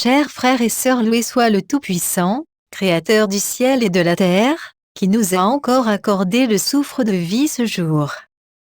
Chers frères et sœurs, loué soit le Tout-Puissant, Créateur du ciel et de la terre, qui nous a encore accordé le souffle de vie ce jour.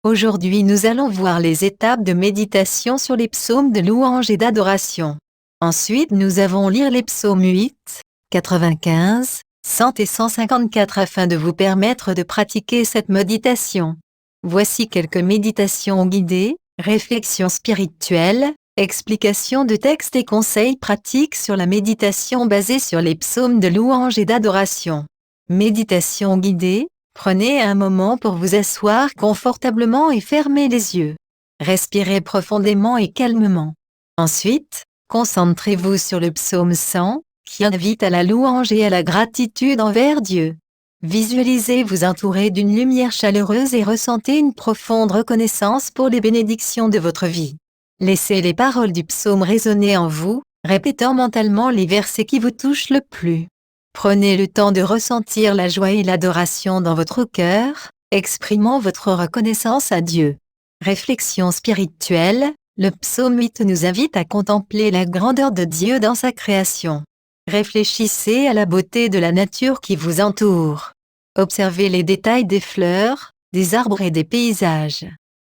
Aujourd'hui nous allons voir les étapes de méditation sur les psaumes de louange et d'adoration. Ensuite nous allons lire les psaumes 8, 95, 100 et 154 afin de vous permettre de pratiquer cette méditation. Voici quelques méditations guidées, réflexions spirituelles, explications de textes et conseils pratiques sur la méditation basée sur les psaumes de louange et d'adoration. Méditation guidée, prenez un moment pour vous asseoir confortablement et fermez les yeux. Respirez profondément et calmement. Ensuite, concentrez-vous sur le psaume 100, qui invite à la louange et à la gratitude envers Dieu. Visualisez vous entourer d'une lumière chaleureuse et ressentez une profonde reconnaissance pour les bénédictions de votre vie. Laissez les paroles du psaume résonner en vous, répétant mentalement les versets qui vous touchent le plus. Prenez le temps de ressentir la joie et l'adoration dans votre cœur, exprimant votre reconnaissance à Dieu. Réflexion spirituelle, le psaume 8 nous invite à contempler la grandeur de Dieu dans sa création. Réfléchissez à la beauté de la nature qui vous entoure. Observez les détails des fleurs, des arbres et des paysages.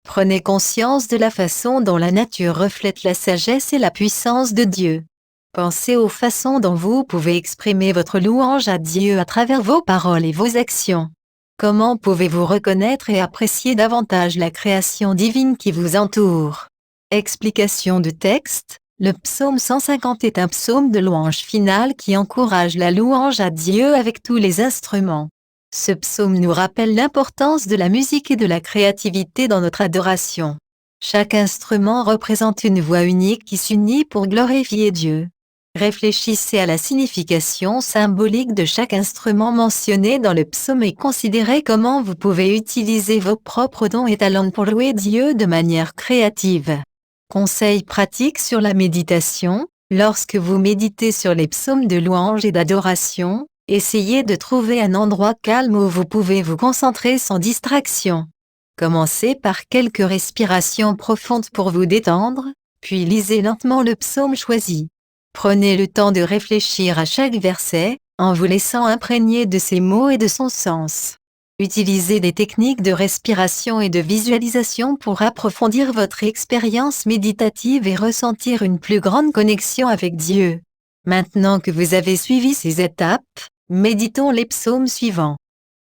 Prenez conscience de la façon dont la nature reflète la sagesse et la puissance de Dieu. Pensez aux façons dont vous pouvez exprimer votre louange à Dieu à travers vos paroles et vos actions. Comment pouvez-vous reconnaître et apprécier davantage la création divine qui vous entoure? Explication de texte. Le psaume 150 est un psaume de louange finale qui encourage la louange à Dieu avec tous les instruments. Ce psaume nous rappelle l'importance de la musique et de la créativité dans notre adoration. Chaque instrument représente une voix unique qui s'unit pour glorifier Dieu. Réfléchissez à la signification symbolique de chaque instrument mentionné dans le psaume et considérez comment vous pouvez utiliser vos propres dons et talents pour louer Dieu de manière créative. Conseils pratiques sur la méditation. Lorsque vous méditez sur les psaumes de louange et d'adoration, essayez de trouver un endroit calme où vous pouvez vous concentrer sans distraction. Commencez par quelques respirations profondes pour vous détendre, puis lisez lentement le psaume choisi. Prenez le temps de réfléchir à chaque verset, en vous laissant imprégner de ses mots et de son sens. Utilisez des techniques de respiration et de visualisation pour approfondir votre expérience méditative et ressentir une plus grande connexion avec Dieu. Maintenant que vous avez suivi ces étapes, méditons les psaumes suivants.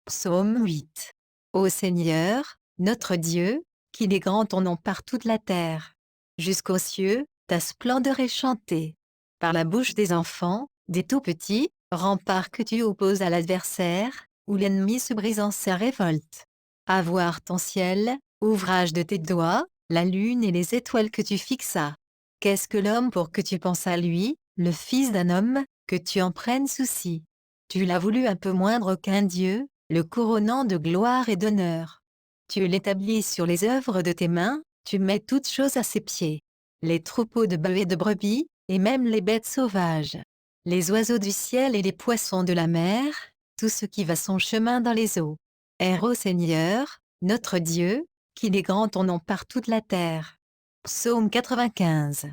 Psaume 8. Ô Seigneur, notre Dieu, qu'il est grand ton nom par toute la terre. Jusqu'aux cieux, ta splendeur est chantée. Par la bouche des enfants, des tout-petits, rempart que tu opposes à l'adversaire, où l'ennemi se brise en sa révolte. À voir ton ciel, ouvrage de tes doigts, la lune et les étoiles que tu fixas. Qu'est-ce que l'homme pour que tu penses à lui, le fils d'un homme, que tu en prennes souci? Tu l'as voulu un peu moindre qu'un Dieu, le couronnant de gloire et d'honneur. Tu l'établis sur les œuvres de tes mains, tu mets toutes choses à ses pieds. Les troupeaux de bœufs et de brebis, et même les bêtes sauvages. Les oiseaux du ciel et les poissons de la mer, tout ce qui va son chemin dans les eaux. Air au Seigneur, notre Dieu, qu'il est grand ton nom par toute la terre. Psaume 95.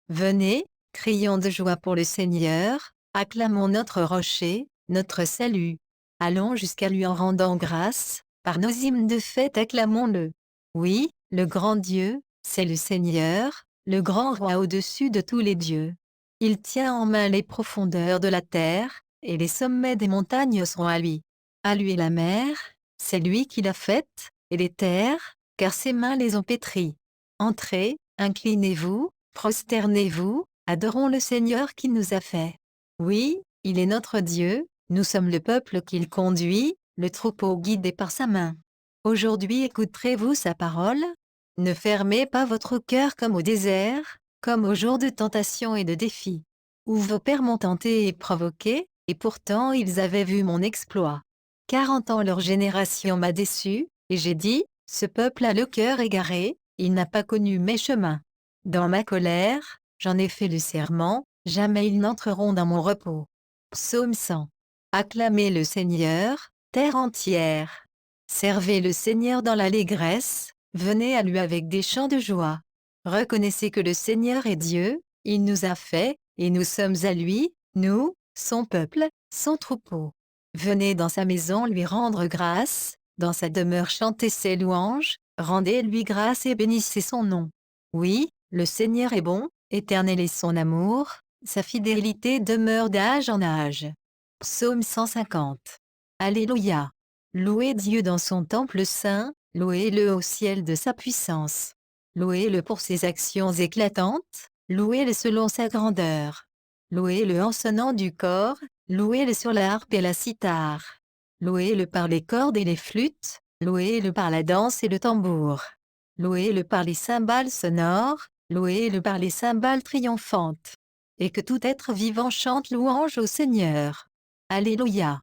Venez, crions de joie pour le Seigneur, acclamons notre rocher, notre salut. Allons jusqu'à lui en rendant grâce, par nos hymnes de fête acclamons-le. Oui, le grand Dieu, c'est le Seigneur, le grand roi au-dessus de tous les dieux. Il tient en main les profondeurs de la terre, et les sommets des montagnes sont à lui. À lui la mer, c'est lui qui l'a faite, et les terres, car ses mains les ont pétries. Entrez, inclinez-vous, prosternez-vous, adorons le Seigneur qui nous a fait. Oui, il est notre Dieu, nous sommes le peuple qu'il conduit, le troupeau guidé par sa main. Aujourd'hui écouterez-vous sa parole? Ne fermez pas votre cœur comme au désert, comme au jour de tentation et de défi. Où vos pères m'ont tenté et provoqué, et pourtant ils avaient vu mon exploit. 40 ans leur génération m'a déçu, et j'ai dit, ce peuple a le cœur égaré, il n'a pas connu mes chemins. Dans ma colère, j'en ai fait le serment, jamais ils n'entreront dans mon repos. Psaume 100. Acclamez le Seigneur, terre entière. Servez le Seigneur dans l'allégresse, venez à lui avec des chants de joie. Reconnaissez que le Seigneur est Dieu, il nous a fait, et nous sommes à lui, nous, son peuple, son troupeau. Venez dans sa maison lui rendre grâce, dans sa demeure chanter ses louanges, rendez-lui grâce et bénissez son nom. Oui, le Seigneur est bon, éternel est son amour, sa fidélité demeure d'âge en âge. Psaume 150. Alléluia. Louez Dieu dans son temple saint, louez-le au ciel de sa puissance. Louez-le pour ses actions éclatantes, louez-le selon sa grandeur. Louez-le en sonnant du corps, louez-le sur la harpe et la cithare. Louez-le par les cordes et les flûtes, louez-le par la danse et le tambour. Louez-le par les cymbales sonores, louez-le par les cymbales triomphantes. Et que tout être vivant chante louange au Seigneur. Alléluia.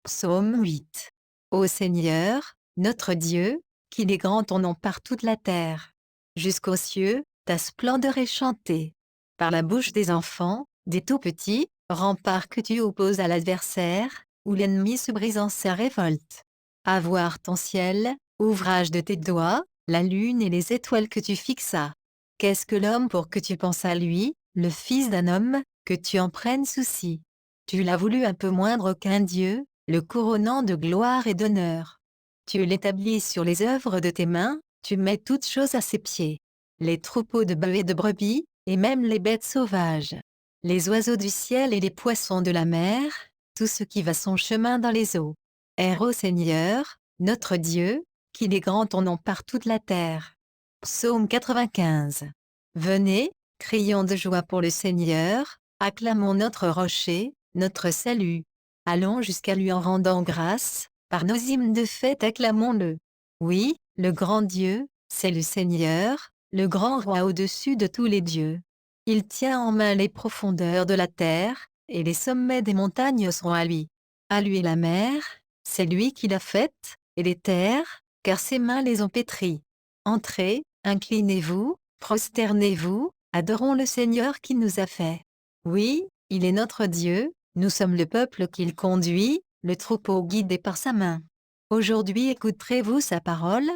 Psaume 8. Ô Seigneur, notre Dieu, qu'il est grand ton nom par toute la terre. Jusqu'aux cieux, ta splendeur est chantée. Par la bouche des enfants, des tout-petits, rempart que tu opposes à l'adversaire, où l'ennemi se brise en sa révolte. À voir ton ciel, ouvrage de tes doigts, la lune et les étoiles que tu fixas. Qu'est-ce que l'homme pour que tu penses à lui, le fils d'un homme, que tu en prennes souci? Tu l'as voulu un peu moindre qu'un Dieu, le couronnant de gloire et d'honneur. Tu l'établis sur les œuvres de tes mains, tu mets toutes choses à ses pieds. Les troupeaux de bœufs et de brebis, et même les bêtes sauvages. Les oiseaux du ciel et les poissons de la mer, tout ce qui va son chemin dans les eaux. Air au Seigneur, notre Dieu, qu'il est grand ton nom par toute la terre. Psaume 95. Venez, crions de joie pour le Seigneur, acclamons notre rocher, notre salut. Allons jusqu'à lui en rendant grâce, par nos hymnes de fête acclamons-le. Oui, le grand Dieu, c'est le Seigneur, le grand roi au-dessus de tous les dieux. Il tient en main les profondeurs de la terre, et les sommets des montagnes sont à lui. À lui la mer, c'est lui qui l'a faite, et les terres, car ses mains les ont pétries. Entrez, inclinez-vous, prosternez-vous, adorons le Seigneur qui nous a fait. Oui, il est notre Dieu, nous sommes le peuple qu'il conduit, le troupeau guidé par sa main. Aujourd'hui écouterez-vous sa parole?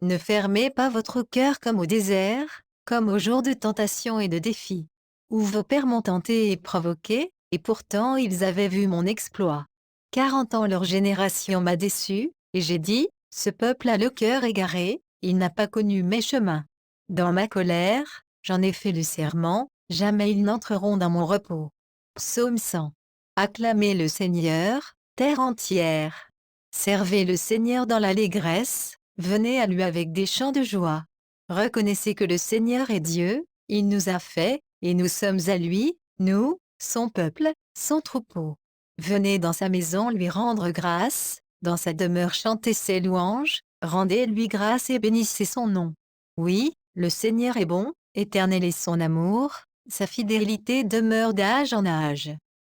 Ne fermez pas votre cœur comme au désert, comme au jour de tentation et de défi, où vos pères m'ont tenté et provoqué, et pourtant ils avaient vu mon exploit. 40 ans leur génération m'a déçu, et j'ai dit, ce peuple a le cœur égaré, il n'a pas connu mes chemins. Dans ma colère, j'en ai fait le serment, jamais ils n'entreront dans mon repos. Psaume 100. Acclamez le Seigneur, terre entière. Servez le Seigneur dans l'allégresse, venez à lui avec des chants de joie. Reconnaissez que le Seigneur est Dieu, il nous a fait, et nous sommes à lui, nous, son peuple, son troupeau. Venez dans sa maison lui rendre grâce, dans sa demeure chanter ses louanges, rendez-lui grâce et bénissez son nom. Oui, le Seigneur est bon, éternel est son amour, sa fidélité demeure d'âge en âge.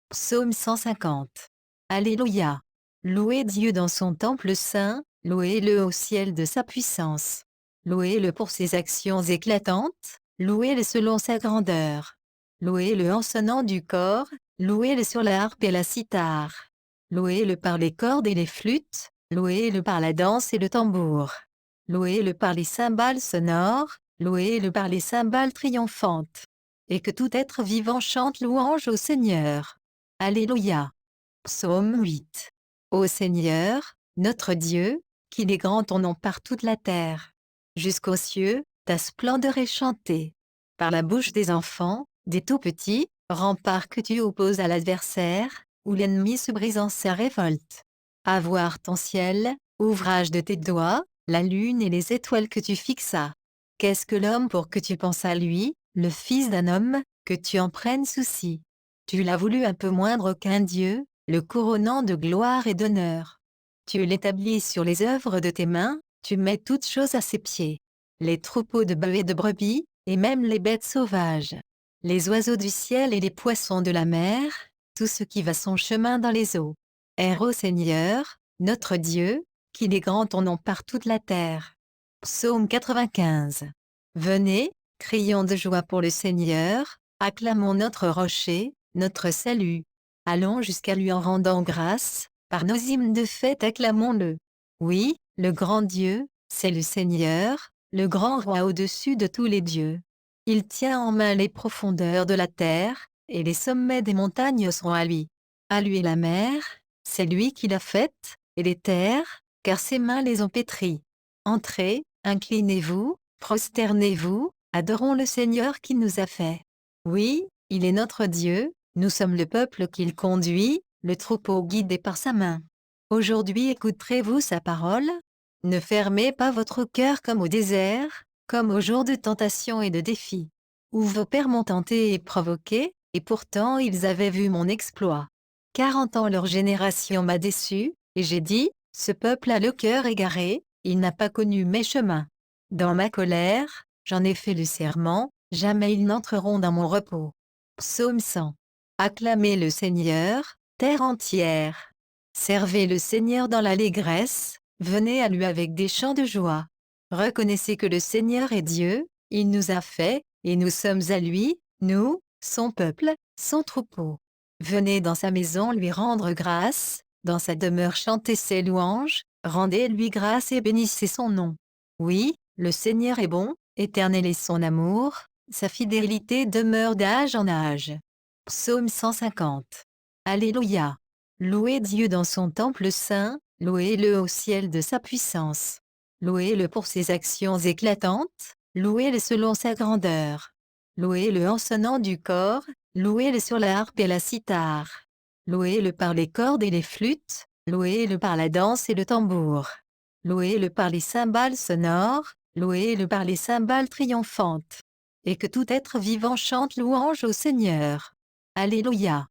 Psaume 150. Alléluia. Louez Dieu dans son temple saint, louez-le au ciel de sa puissance. Louez-le pour ses actions éclatantes, louez-le selon sa grandeur. Louez-le en sonnant du corps, louez-le sur la harpe et la cithare. Louez-le par les cordes et les flûtes, louez-le par la danse et le tambour. Louez-le par les cymbales sonores, louez-le par les cymbales triomphantes. Et que tout être vivant chante louange au Seigneur. Alléluia. Psaume 8. Ô Seigneur, notre Dieu, qu'il est grand ton nom par toute la terre. Jusqu'aux cieux, ta splendeur est chantée. Par la bouche des enfants, des tout-petits, rempart que tu opposes à l'adversaire, où l'ennemi se brise en sa révolte. À voir ton ciel, ouvrage de tes doigts, la lune et les étoiles que tu fixas. Qu'est-ce que l'homme pour que tu penses à lui, le fils d'un homme, que tu en prennes souci? Tu l'as voulu un peu moindre qu'un Dieu, le couronnant de gloire et d'honneur. Tu l'établis sur les œuvres de tes mains, tu mets toutes choses à ses pieds. Les troupeaux de bœufs et de brebis, et même les bêtes sauvages. Les oiseaux du ciel et les poissons de la mer, tout ce qui va son chemin dans les eaux. Air au Seigneur, notre Dieu, qu'il est grand ton nom par toute la terre. Psaume 95. Venez, crions de joie pour le Seigneur, acclamons notre rocher, notre salut. Allons jusqu'à lui en rendant grâce, par nos hymnes de fête acclamons-le. Oui, le grand Dieu, c'est le Seigneur, le grand roi au-dessus de tous les dieux. Il tient en main les profondeurs de la terre, et les sommets des montagnes seront à lui. À lui la mer, c'est lui qui l'a faite, et les terres, car ses mains les ont pétries. Entrez, inclinez-vous, prosternez-vous, adorons le Seigneur qui nous a fait. Oui, il est notre Dieu, nous sommes le peuple qu'il conduit, le troupeau guidé par sa main. Aujourd'hui écouterez-vous sa parole? Ne fermez pas votre cœur comme au désert, comme au jour de tentation et de défi, où vos pères m'ont tenté et provoqué, et pourtant ils avaient vu mon exploit. 40 ans leur génération m'a déçu, et j'ai dit, ce peuple a le cœur égaré, il n'a pas connu mes chemins. Dans ma colère, j'en ai fait le serment, jamais ils n'entreront dans mon repos. Psaume 100. Acclamez le Seigneur, terre entière. Servez le Seigneur dans l'allégresse, venez à lui avec des chants de joie. Reconnaissez que le Seigneur est Dieu, il nous a fait, et nous sommes à lui, nous, son peuple, son troupeau. Venez dans sa maison lui rendre grâce, dans sa demeure chanter ses louanges, rendez-lui grâce et bénissez son nom. Oui, le Seigneur est bon, éternel est son amour, sa fidélité demeure d'âge en âge. Psaume 150. Alléluia. Louez Dieu dans son temple saint, louez-le au ciel de sa puissance. Louez-le pour ses actions éclatantes, louez-le selon sa grandeur. Louez-le en sonnant du corps, louez-le sur la harpe et la cithare. Louez-le par les cordes et les flûtes, louez-le par la danse et le tambour. Louez-le par les cymbales sonores, louez-le par les cymbales triomphantes. Et que tout être vivant chante louange au Seigneur. Alléluia.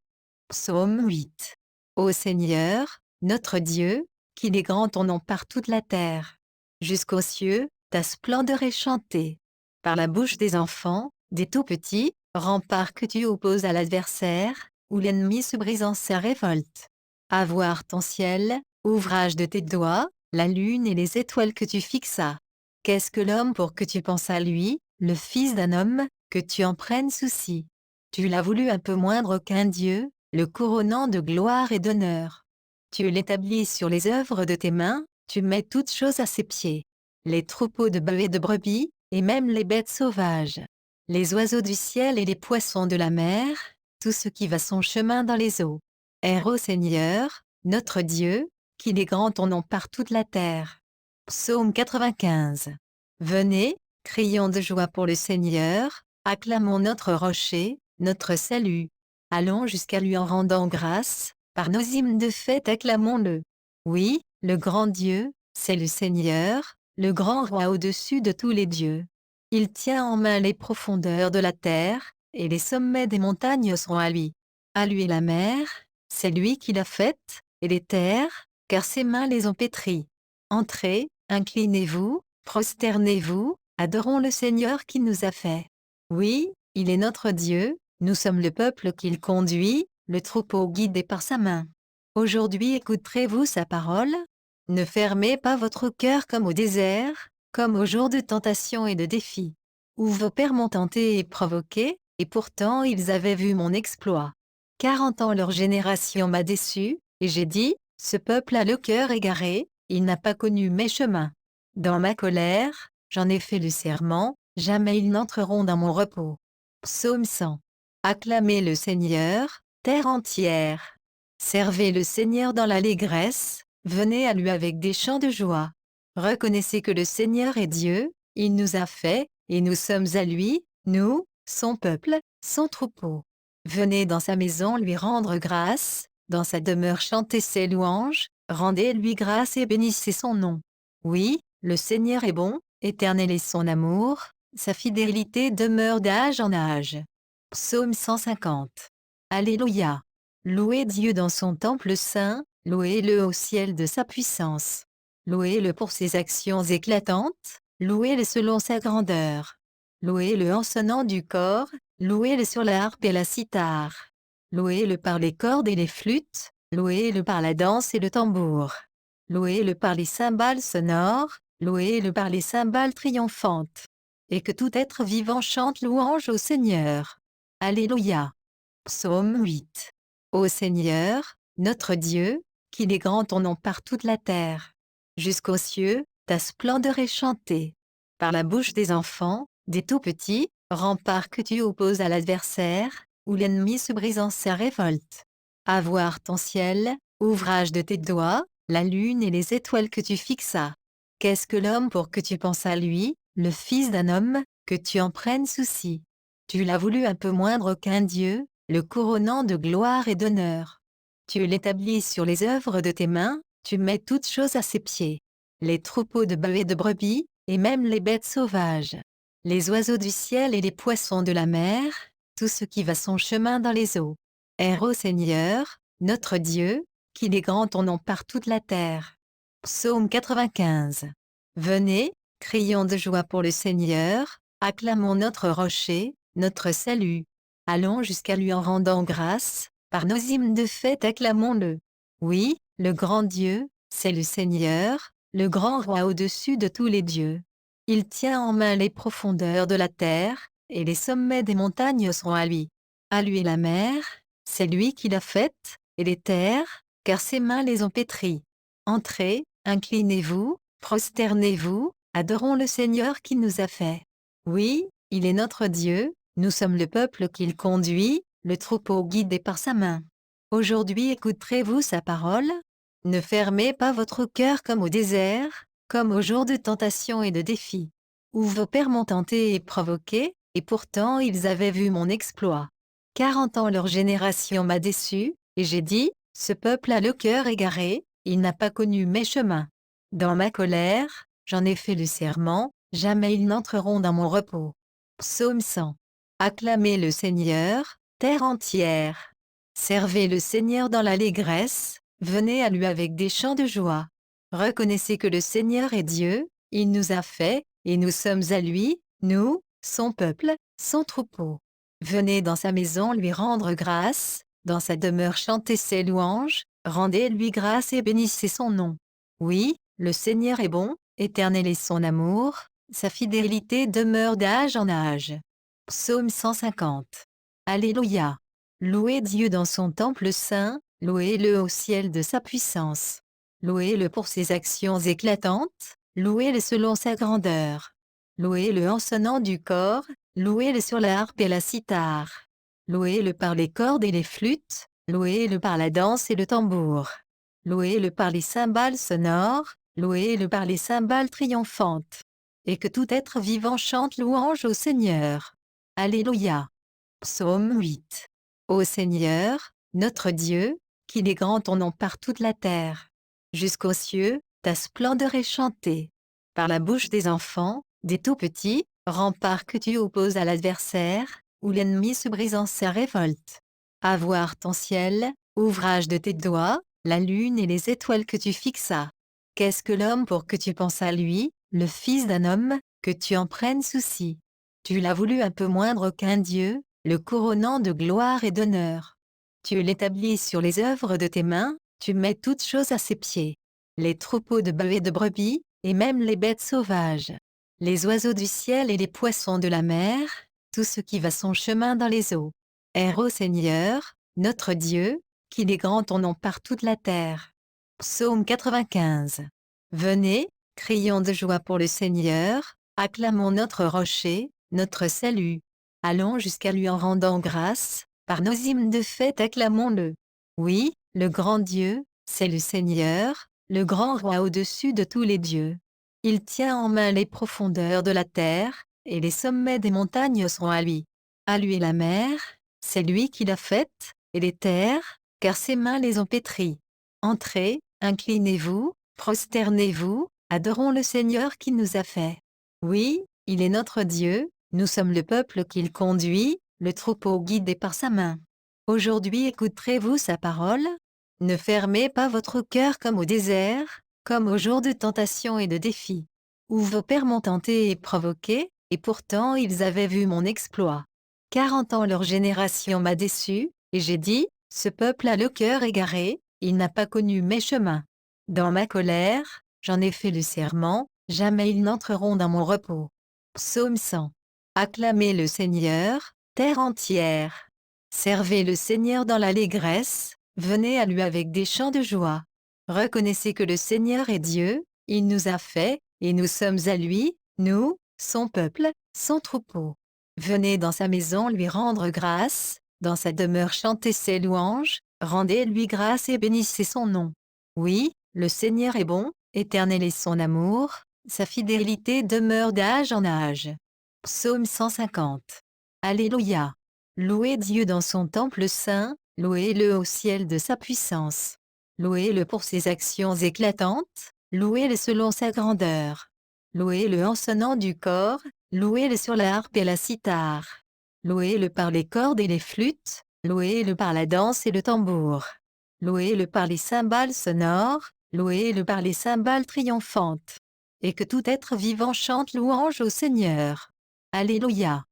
Psaume 8. Ô Seigneur, notre Dieu, qu'il est grand ton nom par toute la terre. Jusqu'aux cieux, ta splendeur est chantée. Par la bouche des enfants, des tout-petits, rempart que tu opposes à l'adversaire, où l'ennemi se brise en sa révolte. À voir ton ciel, ouvrage de tes doigts, la lune et les étoiles que tu fixas. Qu'est-ce que l'homme pour que tu penses à lui, le fils d'un homme, que tu en prennes souci? Tu l'as voulu un peu moindre qu'un Dieu, le couronnant de gloire et d'honneur. Tu l'établis sur les œuvres de tes mains, tu mets toutes choses à ses pieds. Les troupeaux de bœufs et de brebis, et même les bêtes sauvages. Les oiseaux du ciel et les poissons de la mer, tout ce qui va son chemin dans les eaux. Air au Seigneur, notre Dieu, qu'il est grand ton nom par toute la terre. Psaume 95. Venez, crions de joie pour le Seigneur, acclamons notre rocher, notre salut. Allons jusqu'à lui en rendant grâce, par nos hymnes de fête acclamons-le. Oui, le grand Dieu, c'est le Seigneur, le grand roi au-dessus de tous les dieux. Il tient en main les profondeurs de la terre, et les sommets des montagnes seront à lui. À lui la mer, c'est lui qui l'a faite, et les terres, car ses mains les ont pétries. Entrez, inclinez-vous, prosternez-vous, adorons le Seigneur qui nous a fait. Oui, il est notre Dieu, nous sommes le peuple qu'il conduit, le troupeau guidé par sa main. Aujourd'hui écouterez-vous sa parole? Ne fermez pas votre cœur comme au désert, comme au jour de tentation et de défi, où vos pères m'ont tenté et provoqué, et pourtant ils avaient vu mon exploit. 40 ans leur génération m'a déçu, et j'ai dit, ce peuple a le cœur égaré, il n'a pas connu mes chemins. Dans ma colère, j'en ai fait le serment, jamais ils n'entreront dans mon repos. Psaume 100. Acclamez le Seigneur, terre entière. Servez le Seigneur dans l'allégresse, venez à lui avec des chants de joie. Reconnaissez que le Seigneur est Dieu, il nous a fait, et nous sommes à lui, nous, son peuple, son troupeau. Venez dans sa maison lui rendre grâce, dans sa demeure chanter ses louanges, rendez-lui grâce et bénissez son nom. Oui, le Seigneur est bon, éternel est son amour, sa fidélité demeure d'âge en âge. Psaume 150. Alléluia. Louez Dieu dans son temple saint, louez-le au ciel de sa puissance. Louez-le pour ses actions éclatantes, louez-le selon sa grandeur. Louez-le en sonnant du corps, louez-le sur la harpe et la cithare. Louez-le par les cordes et les flûtes, louez-le par la danse et le tambour. Louez-le par les cymbales sonores, louez-le par les cymbales triomphantes. Et que tout être vivant chante louange au Seigneur. Alléluia. Psaume 8. Ô Seigneur, notre Dieu, qu'il est grand ton nom par toute la terre. Jusqu'aux cieux, ta splendeur est chantée. Par la bouche des enfants, des tout-petits, rempart que tu opposes à l'adversaire, où l'ennemi se brise en sa révolte. À voir ton ciel, ouvrage de tes doigts, la lune et les étoiles que tu fixas. Qu'est-ce que l'homme pour que tu penses à lui, le fils d'un homme, que tu en prennes souci? Tu l'as voulu un peu moindre qu'un Dieu, le couronnant de gloire et d'honneur. Tu l'établis sur les œuvres de tes mains, tu mets toutes choses à ses pieds. Les troupeaux de bœufs et de brebis, et même les bêtes sauvages. Les oiseaux du ciel et les poissons de la mer, tout ce qui va son chemin dans les eaux. Air au Seigneur, notre Dieu, qu'il est grand ton nom par toute la terre. Psaume 95. Venez, crions de joie pour le Seigneur, acclamons notre rocher, notre salut. Allons jusqu'à lui en rendant grâce, par nos hymnes de fête acclamons-le. Oui, le grand Dieu, c'est le Seigneur, le grand roi au-dessus de tous les dieux. Il tient en main les profondeurs de la terre, et les sommets des montagnes seront à lui. À lui la mer, c'est lui qui l'a faite, et les terres, car ses mains les ont pétries. Entrez, inclinez-vous, prosternez-vous, adorons le Seigneur qui nous a fait. Oui, il est notre Dieu, nous sommes le peuple qu'il conduit, le troupeau guidé par sa main. Aujourd'hui écouterez-vous sa parole? Ne fermez pas votre cœur comme au désert, comme au jour de tentation et de défi, où vos pères m'ont tenté et provoqué, et pourtant ils avaient vu mon exploit. 40 ans leur génération m'a déçu, et j'ai dit, ce peuple a le cœur égaré, il n'a pas connu mes chemins. Dans ma colère, j'en ai fait le serment, jamais ils n'entreront dans mon repos. Psaume 100. Acclamez le Seigneur, terre entière. Servez le Seigneur dans l'allégresse, venez à lui avec des chants de joie. Reconnaissez que le Seigneur est Dieu, il nous a fait, et nous sommes à lui, nous, son peuple, son troupeau. Venez dans sa maison lui rendre grâce, dans sa demeure chanter ses louanges, rendez-lui grâce et bénissez son nom. Oui, le Seigneur est bon, éternel est son amour, sa fidélité demeure d'âge en âge. Psaume 150. Alléluia. Louez Dieu dans son temple saint, louez-le au ciel de sa puissance. Louez-le pour ses actions éclatantes, louez-le selon sa grandeur. Louez-le en sonnant du cor, louez-le sur la harpe et la cithare. Louez-le par les cordes et les flûtes, louez-le par la danse et le tambour. Louez-le par les cymbales sonores, louez-le par les cymbales triomphantes. Et que tout être vivant chante louange au Seigneur. Alléluia. Psaume 8. Ô Seigneur, notre Dieu, qu'il est grand ton nom par toute la terre. Jusqu'aux cieux, ta splendeur est chantée. Par la bouche des enfants, des tout-petits, rempart que tu opposes à l'adversaire, où l'ennemi se brise en sa révolte. À voir ton ciel, ouvrage de tes doigts, la lune et les étoiles que tu fixas. Qu'est-ce que l'homme pour que tu penses à lui, le fils d'un homme, que tu en prennes souci? Tu l'as voulu un peu moindre qu'un Dieu, le couronnant de gloire et d'honneur. Tu l'établis sur les œuvres de tes mains, tu mets toutes choses à ses pieds. Les troupeaux de bœufs et de brebis, et même les bêtes sauvages. Les oiseaux du ciel et les poissons de la mer, tout ce qui va son chemin dans les eaux. Air au Seigneur, notre Dieu, qu'il est grand ton nom par toute la terre. Psaume 95. Venez, crions de joie pour le Seigneur, acclamons notre rocher, notre salut. Allons jusqu'à lui en rendant grâce, par nos hymnes de fête acclamons-le. Oui, le grand Dieu, c'est le Seigneur, le grand roi au-dessus de tous les dieux. Il tient en main les profondeurs de la terre, et les sommets des montagnes seront à lui. À lui la mer, c'est lui qui l'a faite, et les terres, car ses mains les ont pétries. Entrez, inclinez-vous, prosternez-vous, adorons le Seigneur qui nous a fait. Oui, il est notre Dieu, nous sommes le peuple qu'il conduit, le troupeau guidé par sa main. Aujourd'hui écouterez-vous sa parole? Ne fermez pas votre cœur comme au désert, comme au jour de tentation et de défi, où vos pères m'ont tenté et provoqué, et pourtant ils avaient vu mon exploit. 40 ans leur génération m'a déçu, et j'ai dit, ce peuple a le cœur égaré, il n'a pas connu mes chemins. Dans ma colère, j'en ai fait le serment, jamais ils n'entreront dans mon repos. Psaume 100. Acclamez le Seigneur, terre entière. Servez le Seigneur dans l'allégresse, venez à lui avec des chants de joie. Reconnaissez que le Seigneur est Dieu, il nous a fait, et nous sommes à lui, nous, son peuple, son troupeau. Venez dans sa maison lui rendre grâce, Dans sa demeure chantez ses louanges, rendez-lui grâce et bénissez son nom. Oui, le Seigneur est bon, éternel est son amour, sa fidélité demeure d'âge en âge. Psaume 150. Alléluia. Louez Dieu dans son temple saint, louez-le au ciel de sa puissance. Louez-le pour ses actions éclatantes, louez-le selon sa grandeur. Louez-le en sonnant du corps, louez-le sur la harpe et la cithare. Louez-le par les cordes et les flûtes, louez-le par la danse et le tambour. Louez-le par les cymbales sonores, louez-le par les cymbales triomphantes. Et que tout être vivant chante louange au Seigneur. Alléluia.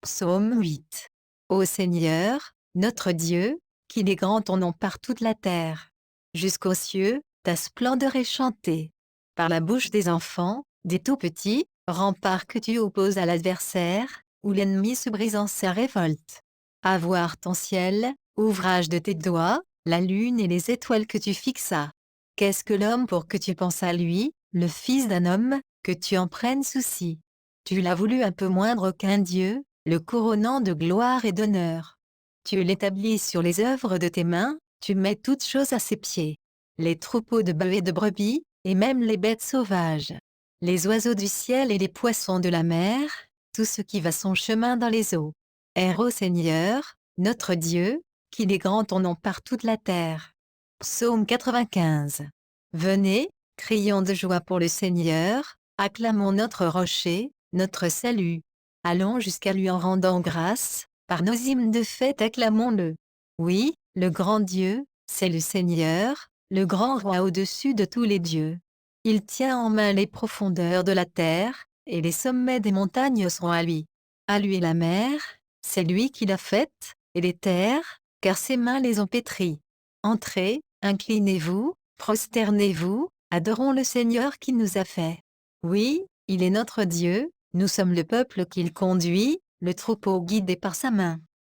Psaume 8. Ô Seigneur, notre Dieu, qu'il est grand ton nom par toute la terre. Jusqu'aux cieux, ta splendeur est chantée. Par la bouche des enfants, des tout-petits, rempart que tu opposes à l'adversaire, où l'ennemi se brise en sa révolte. À voir ton ciel, ouvrage de tes doigts, la lune et les étoiles que tu fixas. Qu'est-ce que l'homme pour que tu penses à lui, le fils d'un homme, que tu en prennes souci? Tu l'as voulu un peu moindre qu'un Dieu, le couronnant de gloire et d'honneur. Tu l'établis sur les œuvres de tes mains, tu mets toutes choses à ses pieds. Les troupeaux de bœufs et de brebis, et même les bêtes sauvages. Les oiseaux du ciel et les poissons de la mer, tout ce qui va son chemin dans les eaux. Air au Seigneur, notre Dieu, qu'il est grand ton nom par toute la terre. Psaume 95. Venez, crions de joie pour le Seigneur, acclamons notre rocher, notre salut. Allons jusqu'à lui en rendant grâce, par nos hymnes de fête acclamons-le. Oui, le grand Dieu, c'est le Seigneur, le grand roi au-dessus de tous les dieux. Il tient en main les profondeurs de la terre, et les sommets des montagnes sont à lui. À lui la mer, c'est lui qui l'a faite, et les terres, car ses mains les ont pétries. Entrez, inclinez-vous, prosternez-vous, adorons le Seigneur qui nous a fait. Oui, il est notre Dieu, nous sommes le peuple qu'il conduit, le troupeau guidé par sa main.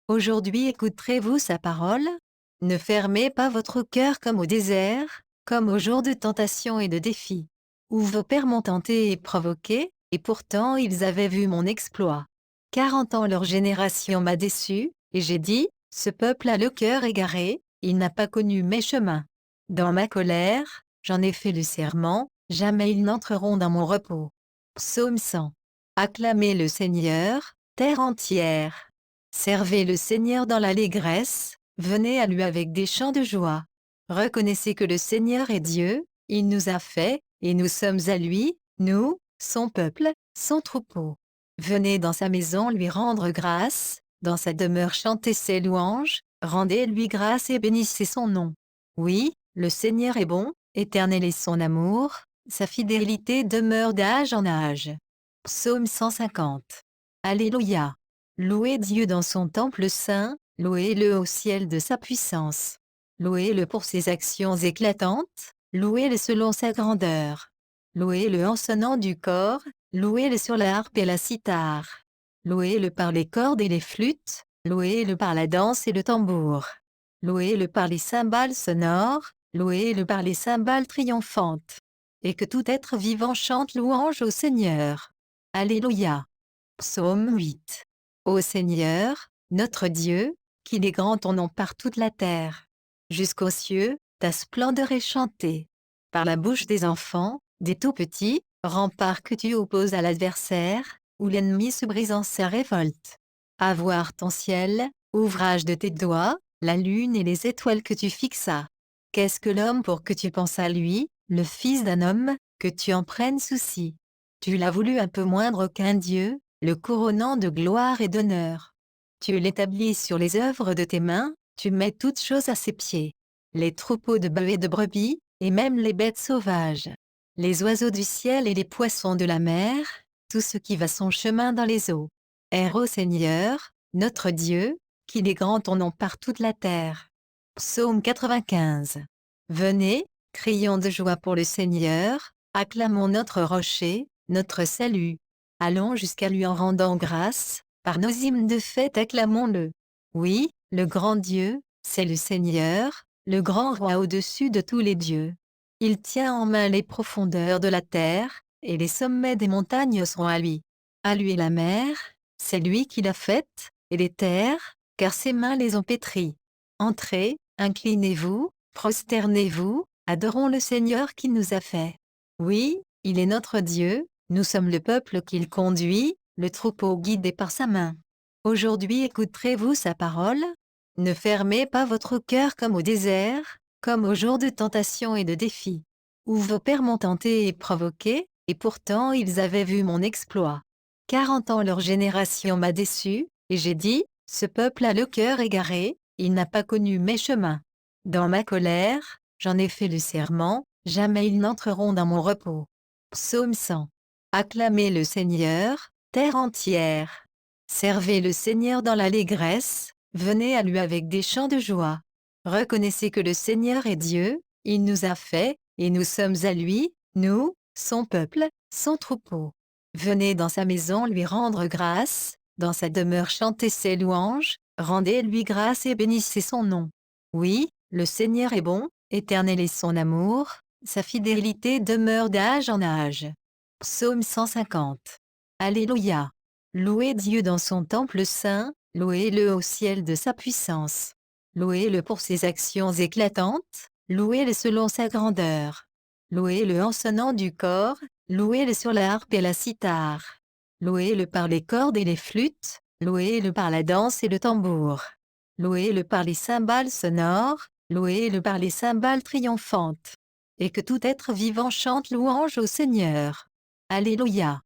Aujourd'hui écouterez-vous sa parole? Ne fermez pas votre cœur comme au désert, comme au jour de tentation et de défi, où vos pères m'ont tenté et provoqué, et pourtant ils avaient vu mon exploit. 40 ans leur génération m'a déçu, et j'ai dit, ce peuple a le cœur égaré, il n'a pas connu mes chemins. Dans ma colère, j'en ai fait le serment, jamais ils n'entreront dans mon repos. Psaume 100. Acclamez le Seigneur, terre entière. Servez le Seigneur dans l'allégresse, venez à lui avec des chants de joie. Reconnaissez que le Seigneur est Dieu, il nous a fait, et nous sommes à lui, nous, son peuple, son troupeau. Venez dans sa maison lui rendre grâce, dans sa demeure chanter ses louanges, rendez-lui grâce et bénissez son nom. Oui, le Seigneur est bon, éternel est son amour, sa fidélité demeure d'âge en âge. Psaume 150. Alléluia. Louez Dieu dans son temple saint, louez-le au ciel de sa puissance. Louez-le pour ses actions éclatantes, louez-le selon sa grandeur. Louez-le en sonnant du corps, louez-le sur la harpe et la cithare. Louez-le par les cordes et les flûtes, louez-le par la danse et le tambour. Louez-le par les cymbales sonores, louez-le par les cymbales triomphantes. Et que tout être vivant chante louange au Seigneur. Alléluia. Psaume 8. Ô Seigneur, notre Dieu, qu'il est grand ton nom par toute la terre. Jusqu'aux cieux, ta splendeur est chantée. Par la bouche des enfants, des tout-petits, rempart que tu opposes à l'adversaire, où l'ennemi se brise en sa révolte. À voir ton ciel, ouvrage de tes doigts, la lune et les étoiles que tu fixas. Qu'est-ce que l'homme pour que tu penses à lui, le fils d'un homme, que tu en prennes souci? Tu l'as voulu un peu moindre qu'un Dieu, le couronnant de gloire et d'honneur. Tu l'établis sur les œuvres de tes mains, tu mets toutes choses à ses pieds. Les troupeaux de bœufs et de brebis, et même les bêtes sauvages. Les oiseaux du ciel et les poissons de la mer, tout ce qui va son chemin dans les eaux. Air au Seigneur, notre Dieu, qu'il est grand ton nom par toute la terre. Psaume 95. Venez, crions de joie pour le Seigneur, acclamons notre rocher, notre salut. Allons jusqu'à lui en rendant grâce, par nos hymnes de fête acclamons-le. Oui, le grand Dieu, c'est le Seigneur, le grand roi au-dessus de tous les dieux. Il tient en main les profondeurs de la terre, et les sommets des montagnes sont à lui. À lui la mer, c'est lui qui l'a faite, et les terres, car ses mains les ont pétris. Entrez, inclinez-vous, prosternez-vous, adorons le Seigneur qui nous a fait. Oui, il est notre Dieu, nous sommes le peuple qu'il conduit, le troupeau guidé par sa main. Aujourd'hui écouterez-vous sa parole? Ne fermez pas votre cœur comme au désert, comme au jour de tentation et de défi, où vos pères m'ont tenté et provoqué, et pourtant ils avaient vu mon exploit. 40 ans leur génération m'a déçu, et j'ai dit, ce peuple a le cœur égaré, il n'a pas connu mes chemins. Dans ma colère, j'en ai fait le serment, jamais ils n'entreront dans mon repos. Psaume 100. Acclamez le Seigneur, terre entière. Servez le Seigneur dans l'allégresse, venez à lui avec des chants de joie. Reconnaissez que le Seigneur est Dieu, il nous a fait, et nous sommes à lui, nous, son peuple, son troupeau. Venez dans sa maison lui rendre grâce, dans sa demeure chanter ses louanges, rendez-lui grâce et bénissez son nom. Oui, le Seigneur est bon, éternel est son amour, sa fidélité demeure d'âge en âge. Psaume 150. Alléluia. Louez Dieu dans son temple saint, louez-le au ciel de sa puissance. Louez-le pour ses actions éclatantes, louez-le selon sa grandeur. Louez-le en sonnant du cor, louez-le sur la harpe et la cithare. Louez-le par les cordes et les flûtes, louez-le par la danse et le tambour. Louez-le par les cymbales sonores, louez-le par les cymbales triomphantes. Et que tout être vivant chante louange au Seigneur. Alléluia.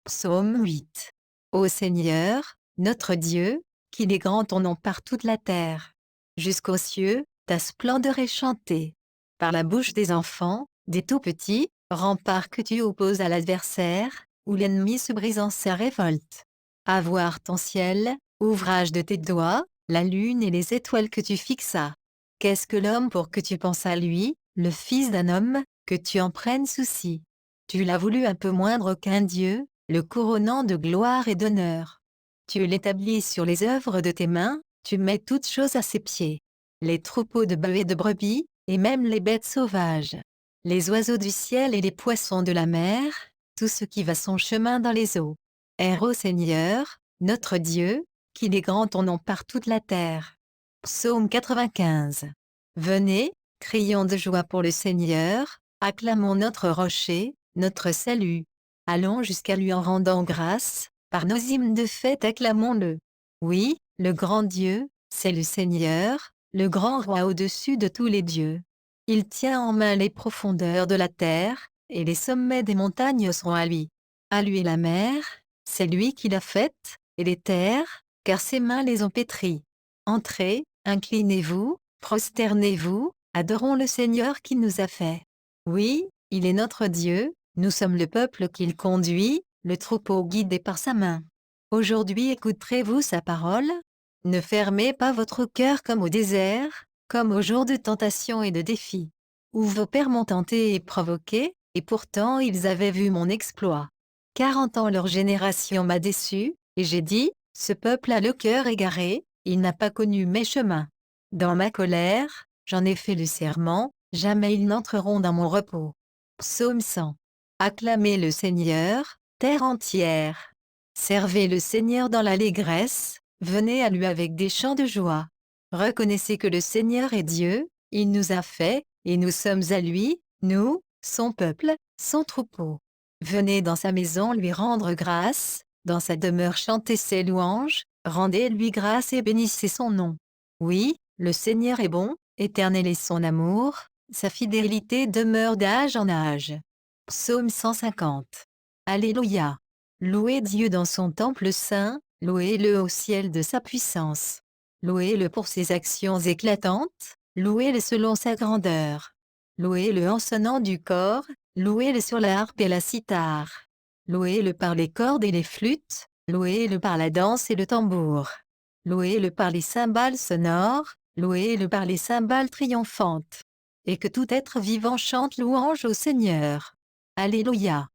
Psaume 8. Ô Seigneur, notre Dieu, qu'il est grand ton nom par toute la terre. Jusqu'aux cieux, ta splendeur est chantée. Par la bouche des enfants, des tout-petits, rempart que tu opposes à l'adversaire, où l'ennemi se brise en sa révolte. À voir ton ciel, ouvrage de tes doigts, la lune et les étoiles que tu fixas. Qu'est-ce que l'homme pour que tu penses à lui, le fils d'un homme, que tu en prennes souci? Tu l'as voulu un peu moindre qu'un Dieu, le couronnant de gloire et d'honneur. Tu l'établis sur les œuvres de tes mains, tu mets toutes choses à ses pieds. Les troupeaux de bœufs et de brebis, et même les bêtes sauvages. Les oiseaux du ciel et les poissons de la mer, tout ce qui va son chemin dans les eaux. Air au Seigneur, notre Dieu, qu'il est grand ton nom par toute la terre. Psaume 95. Venez, crions de joie pour le Seigneur, acclamons notre rocher, notre salut. Allons jusqu'à lui en rendant grâce, par nos hymnes de fête acclamons-le. Oui, le grand Dieu, c'est le Seigneur, le grand roi au-dessus de tous les dieux. Il tient en main les profondeurs de la terre, et les sommets des montagnes sont à lui. À lui la mer, c'est lui qui l'a faite, et les terres, car ses mains les ont pétries. Entrez, inclinez-vous, prosternez-vous, adorons le Seigneur qui nous a fait. Oui, il est notre Dieu, nous sommes le peuple qu'il conduit, le troupeau guidé par sa main. Aujourd'hui écouterez-vous sa parole? Ne fermez pas votre cœur comme au désert, comme au jour de tentation et de défi, où vos pères m'ont tenté et provoqué, et pourtant ils avaient vu mon exploit. 40 ans leur génération m'a déçu, et j'ai dit, ce peuple a le cœur égaré, il n'a pas connu mes chemins. Dans ma colère, j'en ai fait le serment, jamais ils n'entreront dans mon repos. Psaume 100. Acclamez le Seigneur, terre entière. Servez le Seigneur dans l'allégresse, venez à lui avec des chants de joie. Reconnaissez que le Seigneur est Dieu, il nous a fait, et nous sommes à lui, nous, son peuple, son troupeau. Venez dans sa maison lui rendre grâce, dans sa demeure chanter ses louanges, rendez-lui grâce et bénissez son nom. Oui, le Seigneur est bon, éternel est son amour, sa fidélité demeure d'âge en âge. Psaume 150. Alléluia. Louez Dieu dans son temple saint, louez-le au ciel de sa puissance. Louez-le pour ses actions éclatantes, louez-le selon sa grandeur. Louez-le en sonnant du cor, louez-le sur la harpe et la cithare. Louez-le par les cordes et les flûtes, louez-le par la danse et le tambour. Louez-le par les cymbales sonores, louez-le par les cymbales triomphantes. Et que tout être vivant chante louange au Seigneur. Alléluia.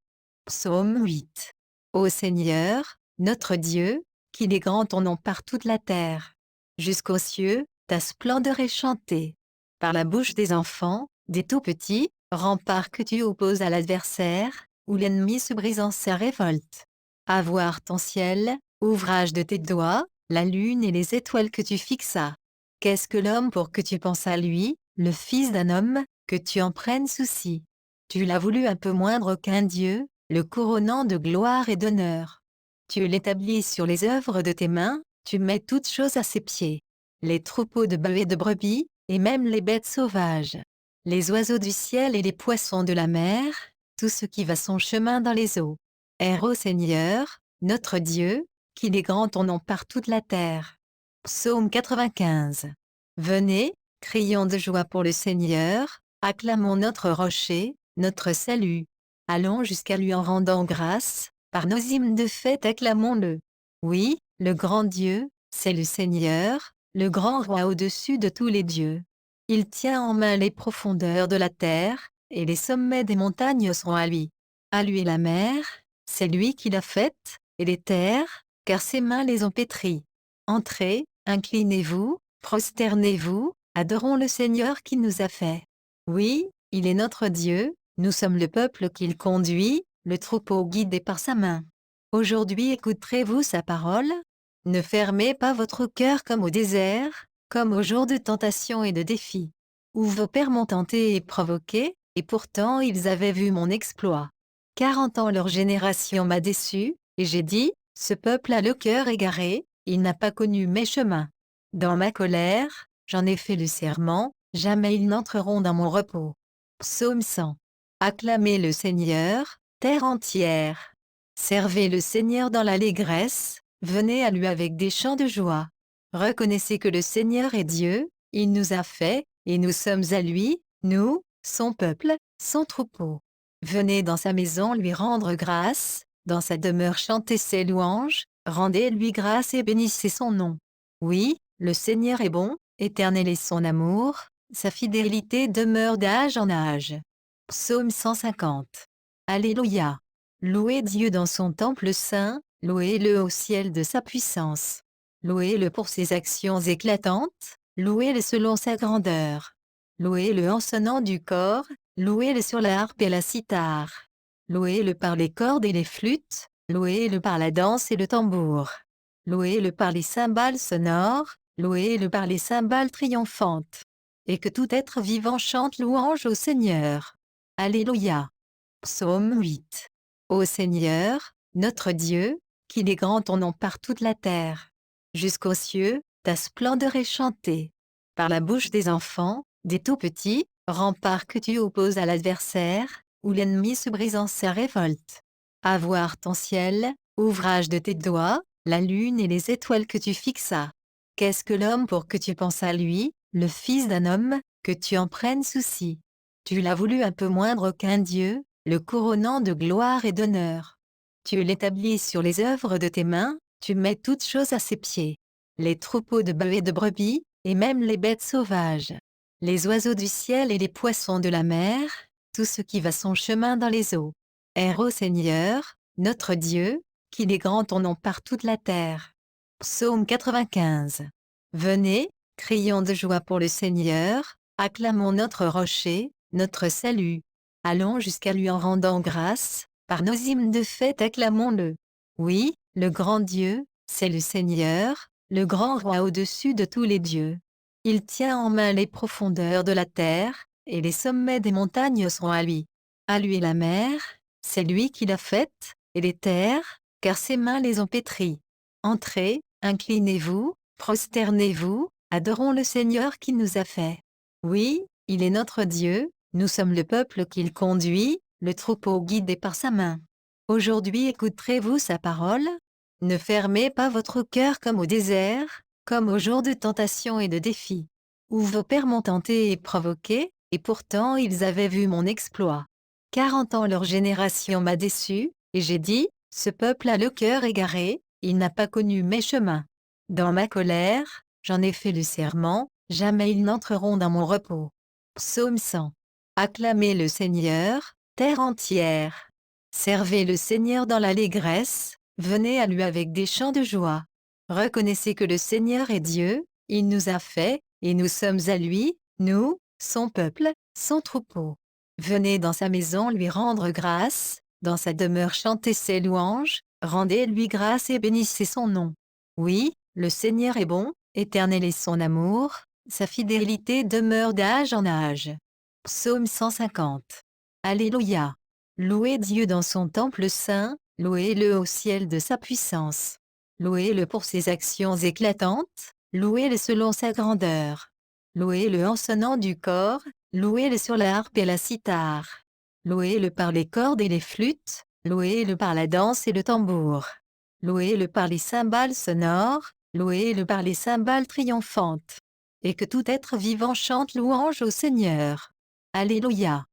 Psaume 8. Ô Seigneur, notre Dieu, qu'il est grand ton nom par toute la terre. Jusqu'aux cieux, ta splendeur est chantée. Par la bouche des enfants, des tout-petits, rempart que tu opposes à l'adversaire, où l'ennemi se brise en sa révolte. À voir ton ciel, ouvrage de tes doigts, la lune et les étoiles que tu fixas. Qu'est-ce que l'homme pour que tu penses à lui, le fils d'un homme, que tu en prennes souci? Tu l'as voulu un peu moindre qu'un Dieu, le couronnant de gloire et d'honneur. Tu l'établis sur les œuvres de tes mains, tu mets toutes choses à ses pieds. Les troupeaux de bœufs et de brebis, et même les bêtes sauvages. Les oiseaux du ciel et les poissons de la mer, tout ce qui va son chemin dans les eaux. Air au Seigneur, notre Dieu, qu'il est grand ton nom par toute la terre. Psaume 95. Venez, crions de joie pour le Seigneur, acclamons notre rocher, notre salut. Allons jusqu'à lui en rendant grâce, par nos hymnes de fête acclamons-le. Oui, le grand Dieu, c'est le Seigneur, le grand roi au-dessus de tous les dieux. Il tient en main les profondeurs de la terre, et les sommets des montagnes seront à lui. À lui la mer, c'est lui qui l'a faite, et les terres, car ses mains les ont pétries. Entrez, inclinez-vous, prosternez-vous, adorons le Seigneur qui nous a fait. Oui, il est notre Dieu, nous sommes le peuple qu'il conduit, le troupeau guidé par sa main. Aujourd'hui écouterez-vous sa parole? Ne fermez pas votre cœur comme au désert, comme au jour de tentation et de défi, où vos pères m'ont tenté et provoqué, et pourtant ils avaient vu mon exploit. 40 ans leur génération m'a déçu, et j'ai dit, ce peuple a le cœur égaré, il n'a pas connu mes chemins. Dans ma colère, j'en ai fait le serment, jamais ils n'entreront dans mon repos. Psaume 100. Acclamez le Seigneur, terre entière. Servez le Seigneur dans l'allégresse, venez à lui avec des chants de joie. Reconnaissez que le Seigneur est Dieu, il nous a fait, et nous sommes à lui, nous, son peuple, son troupeau. Venez dans sa maison lui rendre grâce, dans sa demeure chanter ses louanges, rendez-lui grâce et bénissez son nom. Oui, le Seigneur est bon, éternel est son amour, sa fidélité demeure d'âge en âge. Psaume 150. Alléluia. Louez Dieu dans son temple saint, louez-le au ciel de sa puissance. Louez-le pour ses actions éclatantes, louez-le selon sa grandeur. Louez-le en sonnant du cor, louez-le sur la harpe et la cithare. Louez-le par les cordes et les flûtes, louez-le par la danse et le tambour. Louez-le par les cymbales sonores, louez-le par les cymbales triomphantes. Et que tout être vivant chante louange au Seigneur. Alléluia. Psaume 8. Ô Seigneur, notre Dieu, qu'il est grand ton nom par toute la terre. Jusqu'aux cieux, ta splendeur est chantée. Par la bouche des enfants, des tout-petits, rempart que tu opposes à l'adversaire, où l'ennemi se brise en sa révolte. À voir ton ciel, ouvrage de tes doigts, la lune et les étoiles que tu fixas. Qu'est-ce que l'homme pour que tu penses à lui, le fils d'un homme, que tu en prennes souci? Tu l'as voulu un peu moindre qu'un Dieu, le couronnant de gloire et d'honneur. Tu l'établis sur les œuvres de tes mains, tu mets toutes choses à ses pieds. Les troupeaux de bœufs et de brebis, et même les bêtes sauvages. Les oiseaux du ciel et les poissons de la mer, tout ce qui va son chemin dans les eaux. Air au Seigneur, notre Dieu, qu'il est grand ton nom par toute la terre. Psaume 95. Venez, crions de joie pour le Seigneur, acclamons notre rocher, notre salut. Allons jusqu'à lui en rendant grâce, par nos hymnes de fête acclamons-le. Oui, le grand Dieu, c'est le Seigneur, le grand roi au-dessus de tous les dieux. Il tient en main les profondeurs de la terre, et les sommets des montagnes seront à lui. À lui la mer, c'est lui qui l'a faite, et les terres, car ses mains les ont pétries. Entrez, inclinez-vous, prosternez-vous, adorons le Seigneur qui nous a fait. Oui, il est notre Dieu, nous sommes le peuple qu'il conduit, le troupeau guidé par sa main. Aujourd'hui écouterez-vous sa parole? Ne fermez pas votre cœur comme au désert, comme au jour de tentation et de défi, où vos pères m'ont tenté et provoqué, et pourtant ils avaient vu mon exploit. 40 ans leur génération m'a déçu, et j'ai dit, ce peuple a le cœur égaré, il n'a pas connu mes chemins. Dans ma colère, j'en ai fait le serment, jamais ils n'entreront dans mon repos. Psaume 100. Acclamez le Seigneur, terre entière. Servez le Seigneur dans l'allégresse, venez à lui avec des chants de joie. Reconnaissez que le Seigneur est Dieu, il nous a fait, et nous sommes à lui, nous, son peuple, son troupeau. Venez dans sa maison lui rendre grâce, dans sa demeure chanter ses louanges, rendez-lui grâce et bénissez son nom. Oui, Le Seigneur est bon, éternel est son amour, sa fidélité demeure d'âge en âge. Psaume 150. Alléluia. Louez Dieu dans son temple saint, louez-le au ciel de sa puissance. Louez-le pour ses actions éclatantes, louez-le selon sa grandeur. Louez-le en sonnant du corps, louez-le sur la harpe et la cithare. Louez-le par les cordes et les flûtes, louez-le par la danse et le tambour. Louez-le par les cymbales sonores, louez-le par les cymbales triomphantes. Et que tout être vivant chante louange au Seigneur. Alléluia.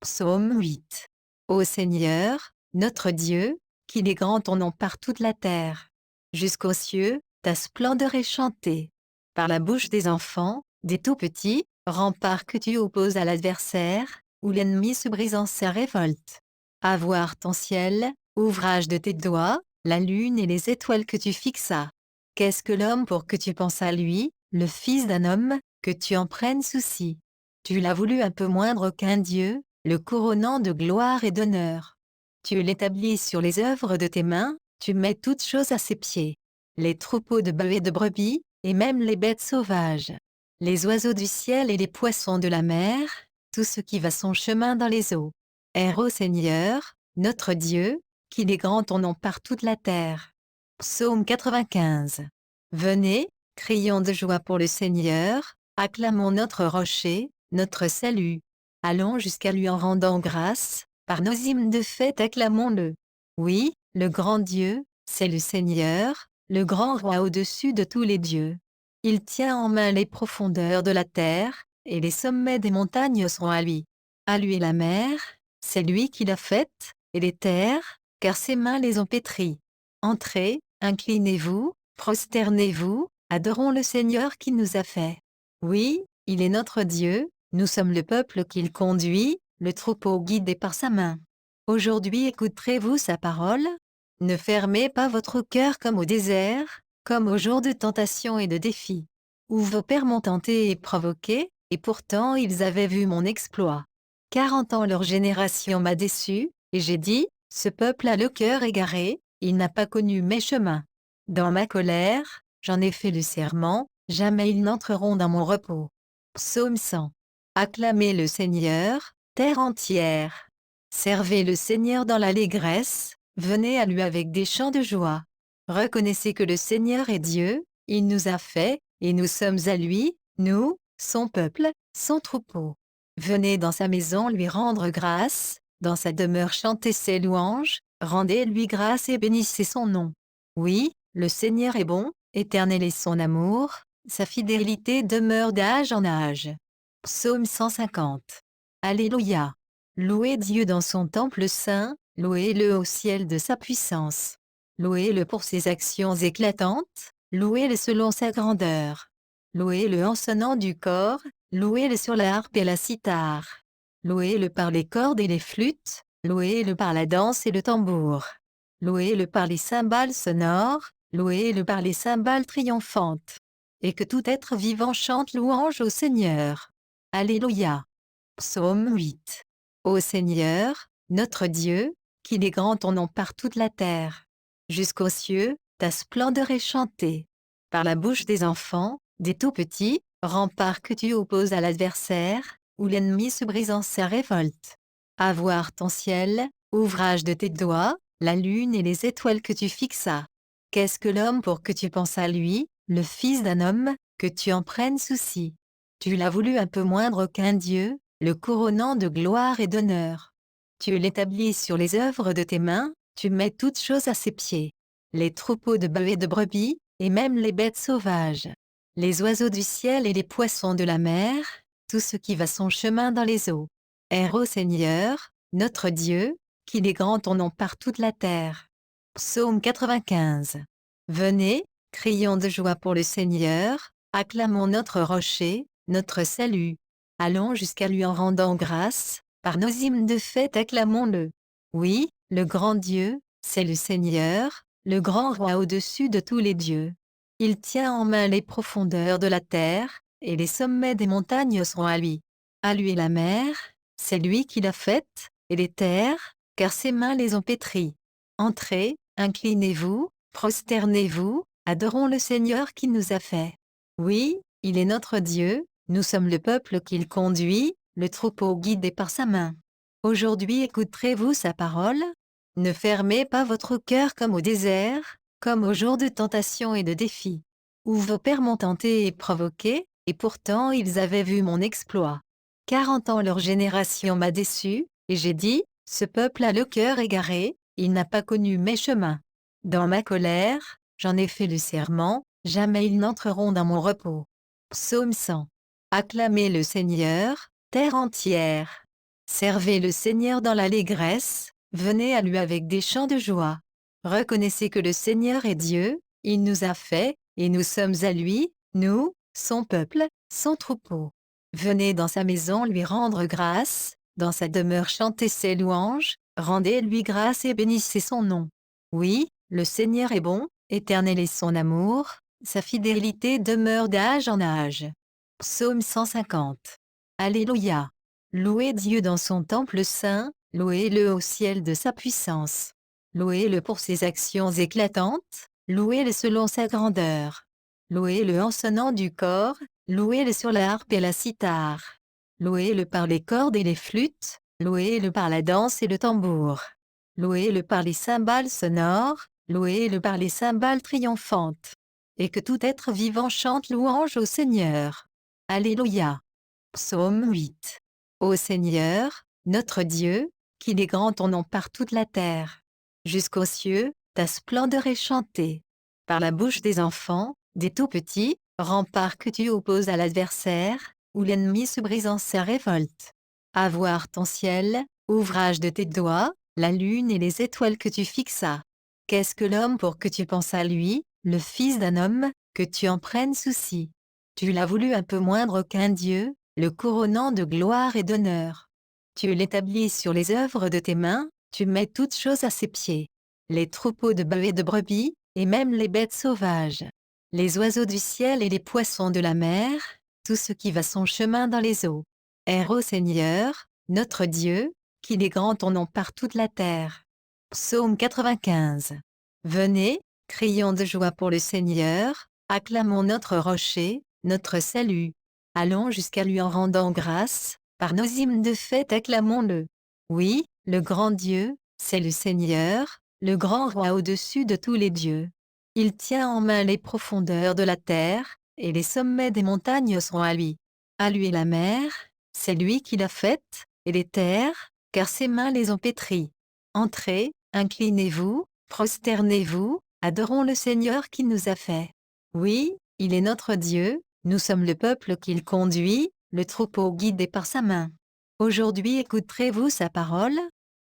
Psaume 8. Ô Seigneur, notre Dieu, qu'il est grand ton nom par toute la terre. Jusqu'aux cieux, ta splendeur est chantée. Par la bouche des enfants, des tout-petits, rempart que tu opposes à l'adversaire, où l'ennemi se brise en sa révolte. À voir ton ciel, ouvrage de tes doigts, la lune et les étoiles que tu fixas. Qu'est-ce que l'homme pour que tu penses à lui, le fils d'un homme, que tu en prennes souci? Tu l'as voulu un peu moindre qu'un Dieu, le couronnant de gloire et d'honneur. Tu l'établis sur les œuvres de tes mains, tu mets toutes choses à ses pieds. Les troupeaux de bœufs et de brebis, et même les bêtes sauvages. Les oiseaux du ciel et les poissons de la mer, tout ce qui va son chemin dans les eaux. Air au Seigneur, notre Dieu, qu'il est grand ton nom par toute la terre. Psaume 95. Venez, crions de joie pour le Seigneur, acclamons notre rocher, notre salut. Allons jusqu'à lui en rendant grâce, par nos hymnes de fête acclamons-le. Oui, le grand Dieu, c'est le Seigneur, le grand roi au-dessus de tous les dieux. Il tient en main les profondeurs de la terre, et les sommets des montagnes sont à lui. À lui la mer, c'est lui qui l'a faite, et les terres, car ses mains les ont pétries. Entrez, inclinez-vous, prosternez-vous, adorons le Seigneur qui nous a fait. Oui, il est notre Dieu, nous sommes le peuple qu'il conduit, le troupeau guidé par sa main. Aujourd'hui écouterez-vous sa parole? Ne fermez pas votre cœur comme au désert, comme au jour de tentation et de défi. Où vos pères m'ont tenté et provoqué, et pourtant ils avaient vu mon exploit. 40 ans leur génération m'a déçu, et j'ai dit, ce peuple a le cœur égaré, il n'a pas connu mes chemins. Dans ma colère, j'en ai fait le serment, jamais ils n'entreront dans mon repos. Psaume 100. Acclamez le Seigneur, terre entière. Servez le Seigneur dans l'allégresse, venez à lui avec des chants de joie. Reconnaissez que le Seigneur est Dieu, il nous a fait, et nous sommes à lui, nous, son peuple, son troupeau. Venez dans sa maison lui rendre grâce, dans sa demeure chanter ses louanges, rendez-lui grâce et bénissez son nom. Oui, le Seigneur est bon, éternel est son amour, sa fidélité demeure d'âge en âge. Psaume 150. Alléluia. Louez Dieu dans son temple saint, louez-le au ciel de sa puissance. Louez-le pour ses actions éclatantes, louez-le selon sa grandeur. Louez-le en sonnant du corps, louez-le sur la harpe et la cithare. Louez-le par les cordes et les flûtes, louez-le par la danse et le tambour. Louez-le par les cymbales sonores, louez-le par les cymbales triomphantes. Et que tout être vivant chante louange au Seigneur. Alléluia. Psaume 8. Ô Seigneur, notre Dieu, qu'il est grand ton nom par toute la terre. Jusqu'aux cieux, ta splendeur est chantée. Par la bouche des enfants, des tout-petits, rempart que tu opposes à l'adversaire, où l'ennemi se brise en sa révolte. À voir ton ciel, ouvrage de tes doigts, la lune et les étoiles que tu fixas. Qu'est-ce que l'homme pour que tu penses à lui, le fils d'un homme, que tu en prennes souci? Tu l'as voulu un peu moindre qu'un Dieu, le couronnant de gloire et d'honneur. Tu l'établis sur les œuvres de tes mains, tu mets toutes choses à ses pieds. Les troupeaux de bœufs et de brebis, et même les bêtes sauvages. Les oiseaux du ciel et les poissons de la mer, tout ce qui va son chemin dans les eaux. Air au Seigneur, notre Dieu, qu'il est grand ton nom par toute la terre. Psaume 95. Venez, crions de joie pour le Seigneur, acclamons notre rocher, notre salut. Allons jusqu'à lui en rendant grâce, par nos hymnes de fête acclamons-le. Oui, le grand Dieu, c'est le Seigneur, le grand roi au-dessus de tous les dieux. Il tient en main les profondeurs de la terre, et les sommets des montagnes sont à lui. À lui la mer, c'est lui qui l'a faite, et les terres, car ses mains les ont pétries. Entrez, inclinez-vous, prosternez-vous, Adorons le Seigneur qui nous a fait. Oui, il est notre Dieu, nous sommes le peuple qu'il conduit, le troupeau guidé par sa main. Aujourd'hui écouterez-vous sa parole? Ne fermez pas votre cœur comme au désert, comme au jour de tentation et de défi, où vos pères m'ont tenté et provoqué, et pourtant ils avaient vu mon exploit. 40 ans leur génération m'a déçu, et j'ai dit, ce peuple a le cœur égaré, il n'a pas connu mes chemins. Dans ma colère, j'en ai fait le serment, jamais ils n'entreront dans mon repos. Psaume 100. Acclamez le Seigneur, terre entière. Servez le Seigneur dans l'allégresse, venez à lui avec des chants de joie. Reconnaissez que le Seigneur est Dieu, il nous a fait, et nous sommes à lui, nous, son peuple, son troupeau. Venez dans sa maison lui rendre grâce, dans sa demeure chanter ses louanges, rendez-lui grâce et bénissez son nom. Oui, le Seigneur est bon, éternel est son amour, sa fidélité demeure d'âge en âge. Psaume 150. Alléluia. Louez Dieu dans son temple saint, louez-le au ciel de sa puissance. Louez-le pour ses actions éclatantes, louez-le selon sa grandeur. Louez-le en sonnant du corps, louez-le sur la harpe et la cithare. Louez-le par les cordes et les flûtes, louez-le par la danse et le tambour. Louez-le par les cymbales sonores, louez-le par les cymbales triomphantes. Et que tout être vivant chante louange au Seigneur. Alléluia. Psaume 8. Ô Seigneur, notre Dieu, qu'il est grand ton nom par toute la terre. Jusqu'aux cieux, ta splendeur est chantée. Par la bouche des enfants, des tout-petits, rempart que tu opposes à l'adversaire, où l'ennemi se brise en sa révolte. À voir ton ciel, ouvrage de tes doigts, la lune et les étoiles que tu fixas. Qu'est-ce que l'homme pour que tu penses à lui, le fils d'un homme, que tu en prennes souci? Tu l'as voulu un peu moindre qu'un Dieu, le couronnant de gloire et d'honneur. Tu l'établis sur les œuvres de tes mains, tu mets toutes choses à ses pieds. Les troupeaux de bœufs et de brebis, et même les bêtes sauvages. Les oiseaux du ciel et les poissons de la mer, tout ce qui va son chemin dans les eaux. Air au Seigneur, notre Dieu, qu'il est grand ton nom par toute la terre. Psaume 95. Venez, crions de joie pour le Seigneur, acclamons notre rocher, notre salut. Allons jusqu'à lui en rendant grâce, par nos hymnes de fête acclamons-le. Oui, le grand Dieu, c'est le Seigneur, le grand roi au-dessus de tous les dieux. Il tient en main les profondeurs de la terre, et les sommets des montagnes sont à lui. À lui la mer, c'est lui qui l'a faite, et les terres, car ses mains les ont pétries. Entrez, inclinez-vous, prosternez-vous, adorons le Seigneur qui nous a fait. Oui, il est notre Dieu, nous sommes le peuple qu'il conduit, le troupeau guidé par sa main. Aujourd'hui écouterez-vous sa parole?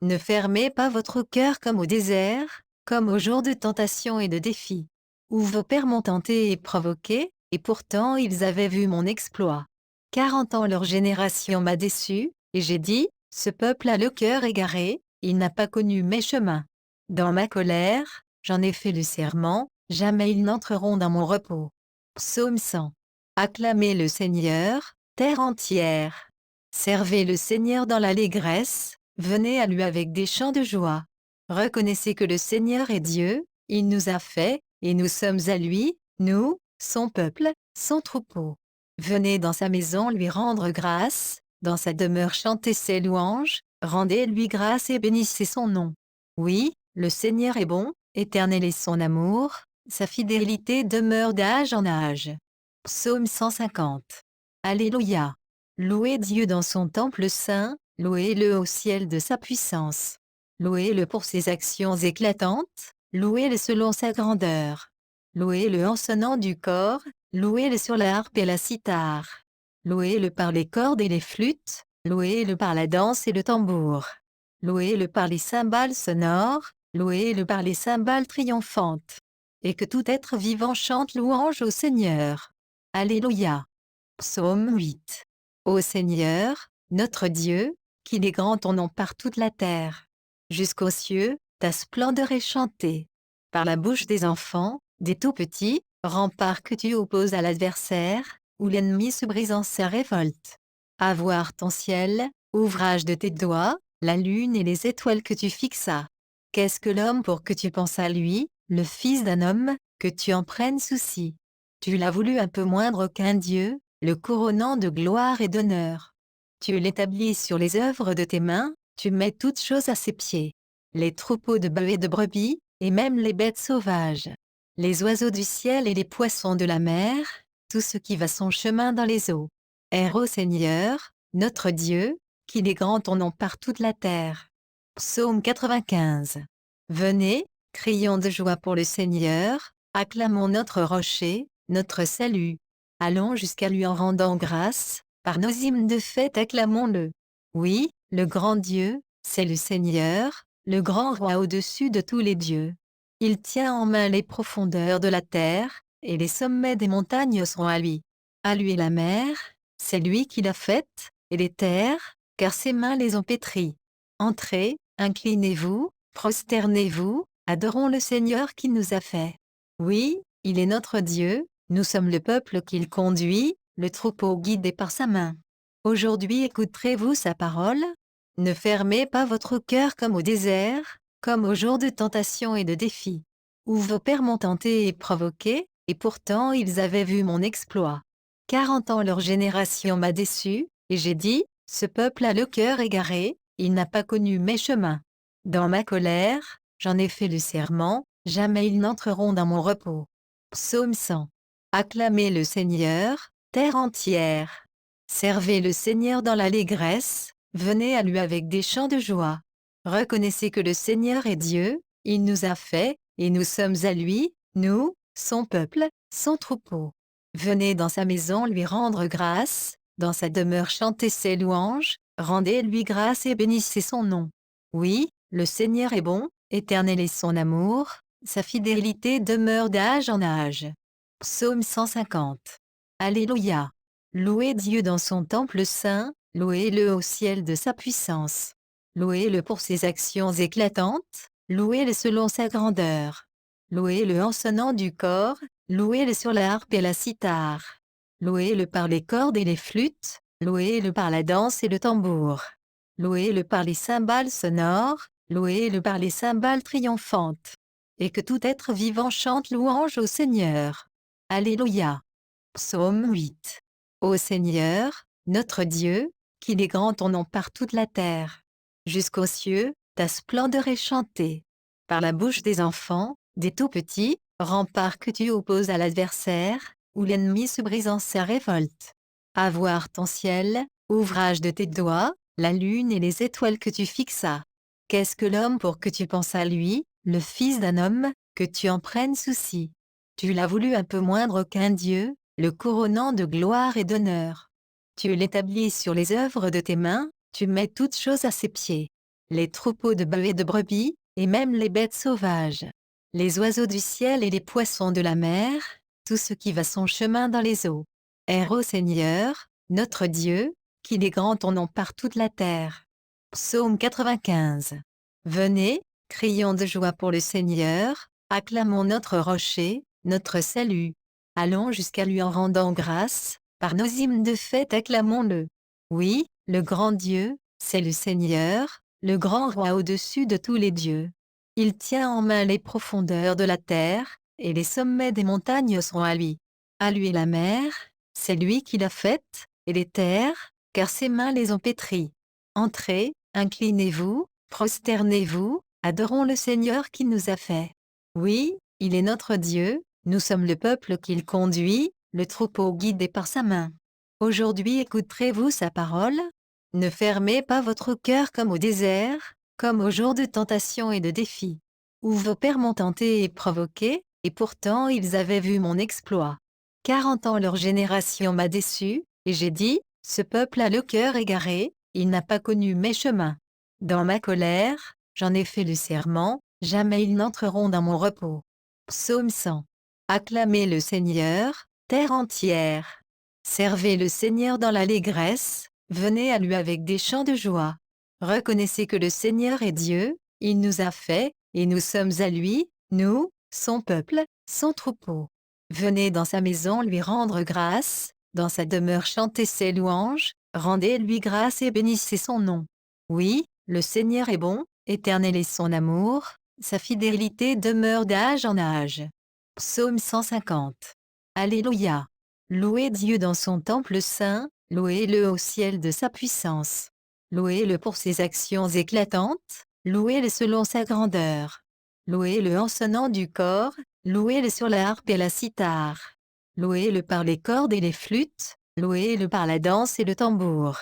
Ne fermez pas votre cœur comme au désert, comme au jour de tentation et de défi, où vos pères m'ont tenté et provoqué, et pourtant ils avaient vu mon exploit. 40 ans leur génération m'a déçu, et j'ai dit, ce peuple a le cœur égaré, il n'a pas connu mes chemins. Dans ma colère, j'en ai fait le serment, jamais ils n'entreront dans mon repos. Psaume 100. Acclamez le Seigneur, terre entière. Servez le Seigneur dans l'allégresse, venez à lui avec des chants de joie. Reconnaissez que le Seigneur est Dieu, il nous a fait, et nous sommes à lui, nous, son peuple, son troupeau. Venez dans sa maison lui rendre grâce, dans sa demeure chanter ses louanges, rendez-lui grâce et bénissez son nom. Oui, le Seigneur est bon, éternel est son amour, sa fidélité demeure d'âge en âge. Psaume 150. Alléluia. Louez Dieu dans son temple saint, louez-le au ciel de sa puissance. Louez-le pour ses actions éclatantes, louez-le selon sa grandeur. Louez-le en sonnant du corps, louez-le sur la harpe et la cithare. Louez-le par les cordes et les flûtes, louez-le par la danse et le tambour. Louez-le par les cymbales sonores, louez-le par les cymbales triomphantes. Et que tout être vivant chante louange au Seigneur. Alléluia. Psaume 8. Ô Seigneur, notre Dieu, qu'il est grand ton nom par toute la terre. Jusqu'aux cieux, ta splendeur est chantée. Par la bouche des enfants, des tout-petits, rempart que tu opposes à l'adversaire, où l'ennemi se brise en sa révolte. À voir ton ciel, ouvrage de tes doigts, la lune et les étoiles que tu fixas. Qu'est-ce que l'homme pour que tu penses à lui, le fils d'un homme, que tu en prennes souci. Tu l'as voulu un peu moindre qu'un Dieu, le couronnant de gloire et d'honneur. Tu l'établis sur les œuvres de tes mains, tu mets toutes choses à ses pieds. Les troupeaux de bœufs et de brebis, et même les bêtes sauvages. Les oiseaux du ciel et les poissons de la mer, tout ce qui va son chemin dans les eaux. Air au Seigneur, notre Dieu, qu'il est grand ton nom par toute la terre. Psaume 95. Venez, crions de joie pour le Seigneur, acclamons notre rocher, notre salut. Allons jusqu'à lui en rendant grâce, par nos hymnes de fête acclamons-le. Oui, le grand Dieu, c'est le Seigneur, le grand roi au-dessus de tous les dieux. Il tient en main les profondeurs de la terre, et les sommets des montagnes seront à lui. À lui la mer, c'est lui qui l'a faite, et les terres, car ses mains les ont pétries. Entrez, inclinez-vous, prosternez-vous, adorons le Seigneur qui nous a fait. Oui, il est notre Dieu, nous sommes le peuple qu'il conduit, le troupeau guidé par sa main. Aujourd'hui écouterez-vous sa parole? Ne fermez pas votre cœur comme au désert, comme au jour de tentation et de défi, où vos pères m'ont tenté et provoqué, et pourtant ils avaient vu mon exploit. 40 ans leur génération m'a déçu, et j'ai dit, ce peuple a le cœur égaré, il n'a pas connu mes chemins. Dans ma colère, j'en ai fait le serment, jamais ils n'entreront dans mon repos. Psaume 100. Acclamez le Seigneur, terre entière. Servez le Seigneur dans l'allégresse, venez à lui avec des chants de joie. Reconnaissez que le Seigneur est Dieu, il nous a fait, et nous sommes à lui, nous, son peuple, son troupeau. Venez dans sa maison lui rendre grâce, dans sa demeure chanter ses louanges, rendez-lui grâce et bénissez son nom. Oui, le Seigneur est bon, éternel est son amour, sa fidélité demeure d'âge en âge. Psaume 150. Alléluia. Louez Dieu dans son temple saint, louez-le au ciel de sa puissance. Louez-le pour ses actions éclatantes, louez-le selon sa grandeur. Louez-le en sonnant du cor, louez-le sur la harpe et la cithare. Louez-le par les cordes et les flûtes, louez-le par la danse et le tambour. Louez-le par les cymbales sonores, louez-le par les cymbales triomphantes. Et que tout être vivant chante louange au Seigneur. Alléluia. Psaume 8. Ô Seigneur, notre Dieu, qu'il est grand ton nom par toute la terre. Jusqu'aux cieux, ta splendeur est chantée. Par la bouche des enfants, des tout-petits, rempart que tu opposes à l'adversaire, où l'ennemi se brise en sa révolte. À voir ton ciel, ouvrage de tes doigts, la lune et les étoiles que tu fixas. Qu'est-ce que l'homme pour que tu penses à lui, le fils d'un homme, que tu en prennes souci? Tu l'as voulu un peu moindre qu'un Dieu, le couronnant de gloire et d'honneur. Tu l'établis sur les œuvres de tes mains, tu mets toutes choses à ses pieds. Les troupeaux de bœufs et de brebis, et même les bêtes sauvages. Les oiseaux du ciel et les poissons de la mer, tout ce qui va son chemin dans les eaux. Air au Seigneur, notre Dieu, qu'il est grand ton nom par toute la terre. Psaume 95. Venez, crions de joie pour le Seigneur, acclamons notre rocher, notre salut. Allons jusqu'à lui en rendant grâce, par nos hymnes de fête acclamons-le. Oui, le grand Dieu, c'est le Seigneur, le grand roi au-dessus de tous les dieux. Il tient en main les profondeurs de la terre, et les sommets des montagnes seront à lui. À lui la mer, c'est lui qui l'a faite, et les terres, car ses mains les ont pétries. Entrez, inclinez-vous, prosternez-vous, adorons le Seigneur qui nous a fait. Oui, il est notre Dieu, nous sommes le peuple qu'il conduit, le troupeau guidé par sa main. Aujourd'hui écouterez-vous sa parole? Ne fermez pas votre cœur comme au désert, comme au jour de tentation et de défi, où vos pères m'ont tenté et provoqué, et pourtant ils avaient vu mon exploit. 40 ans leur génération m'a déçu, et j'ai dit, ce peuple a le cœur égaré, il n'a pas connu mes chemins. Dans ma colère, j'en ai fait le serment, jamais ils n'entreront dans mon repos. Psaume 100. Acclamez le Seigneur, terre entière. Servez le Seigneur dans l'allégresse, venez à lui avec des chants de joie. Reconnaissez que le Seigneur est Dieu, il nous a fait, et nous sommes à lui, nous, son peuple, son troupeau. Venez dans sa maison lui rendre grâce, dans sa demeure chanter ses louanges, rendez-lui grâce et bénissez son nom. Oui, le Seigneur est bon, éternel est son amour, sa fidélité demeure d'âge en âge. Psaume 150. Alléluia. Louez Dieu dans son temple saint, louez-le au ciel de sa puissance. Louez-le pour ses actions éclatantes, louez-le selon sa grandeur. Louez-le en sonnant du corps, louez-le sur la harpe et la cithare. Louez-le par les cordes et les flûtes, louez-le par la danse et le tambour.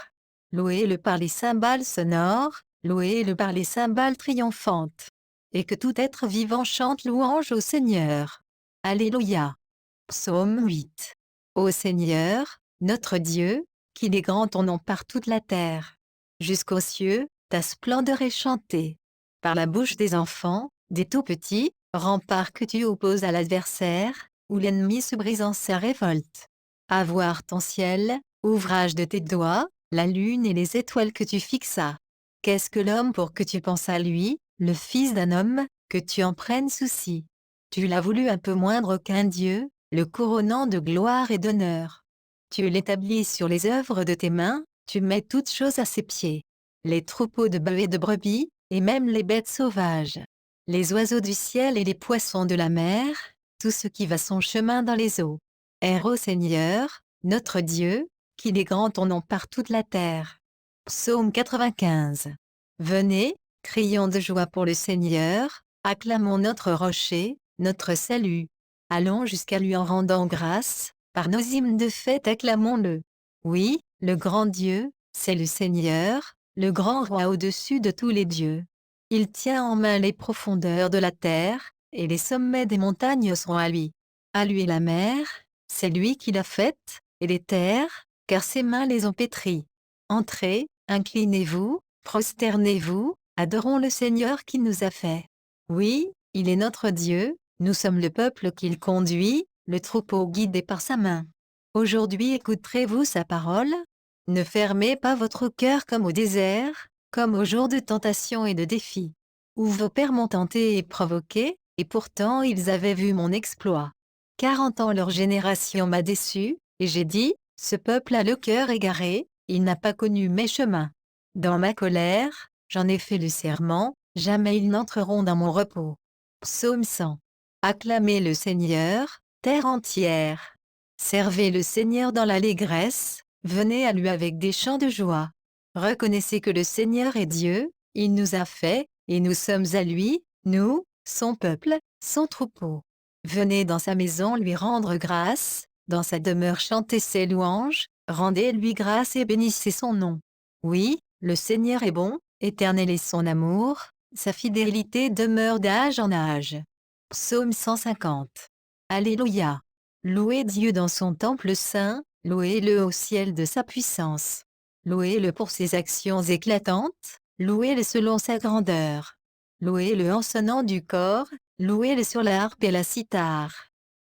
Louez-le par les cymbales sonores, louez-le par les cymbales triomphantes. Et que tout être vivant chante louange au Seigneur. Alléluia. Psaume 8. Ô Seigneur, notre Dieu, qu'il est grand ton nom par toute la terre. Jusqu'aux cieux, ta splendeur est chantée. Par la bouche des enfants, des tout-petits, rempart que tu opposes à l'adversaire, où l'ennemi se brise en sa révolte. À voir ton ciel, ouvrage de tes doigts, la lune et les étoiles que tu fixas. Qu'est-ce que l'homme pour que tu penses à lui, le fils d'un homme, que tu en prennes souci? Tu l'as voulu un peu moindre qu'un Dieu, le couronnant de gloire et d'honneur. Tu l'établis sur les œuvres de tes mains, tu mets toutes choses à ses pieds. Les troupeaux de bœufs et de brebis, et même les bêtes sauvages. Les oiseaux du ciel et les poissons de la mer, tout ce qui va son chemin dans les eaux. Air au Seigneur, notre Dieu, qu'il est grand ton nom par toute la terre. Psaume 95. Venez, crions de joie pour le Seigneur, acclamons notre rocher, notre salut. Allons jusqu'à lui en rendant grâce, par nos hymnes de fête acclamons-le. Oui, le grand Dieu, c'est le Seigneur, le grand roi au-dessus de tous les dieux. Il tient en main les profondeurs de la terre, et les sommets des montagnes sont à lui. À lui la mer, c'est lui qui l'a faite, et les terres, car ses mains les ont pétries. Entrez, inclinez-vous, prosternez-vous, adorons le Seigneur qui nous a fait. Oui, il est notre Dieu, nous sommes le peuple qu'il conduit, le troupeau guidé par sa main. Aujourd'hui écouterez-vous sa parole? Ne fermez pas votre cœur comme au désert, comme au jour de tentation et de défi. Où vos pères m'ont tenté et provoqué, et pourtant ils avaient vu mon exploit. 40 ans leur génération m'a déçu, et j'ai dit, ce peuple a le cœur égaré, il n'a pas connu mes chemins. Dans ma colère, j'en ai fait le serment, jamais ils n'entreront dans mon repos. Psaume 100. Acclamez le Seigneur, terre entière. Servez le Seigneur dans l'allégresse, venez à lui avec des chants de joie. Reconnaissez que le Seigneur est Dieu, il nous a fait, et nous sommes à lui, nous, son peuple, son troupeau. Venez dans sa maison lui rendre grâce, dans sa demeure chanter ses louanges, rendez-lui grâce et bénissez son nom. Oui, le Seigneur est bon, éternel est son amour, sa fidélité demeure d'âge en âge. Psaume 150. Alléluia. Louez Dieu dans son temple saint, louez-le au ciel de sa puissance. Louez-le pour ses actions éclatantes, louez-le selon sa grandeur. Louez-le en sonnant du corps, louez-le sur la harpe et la cithare.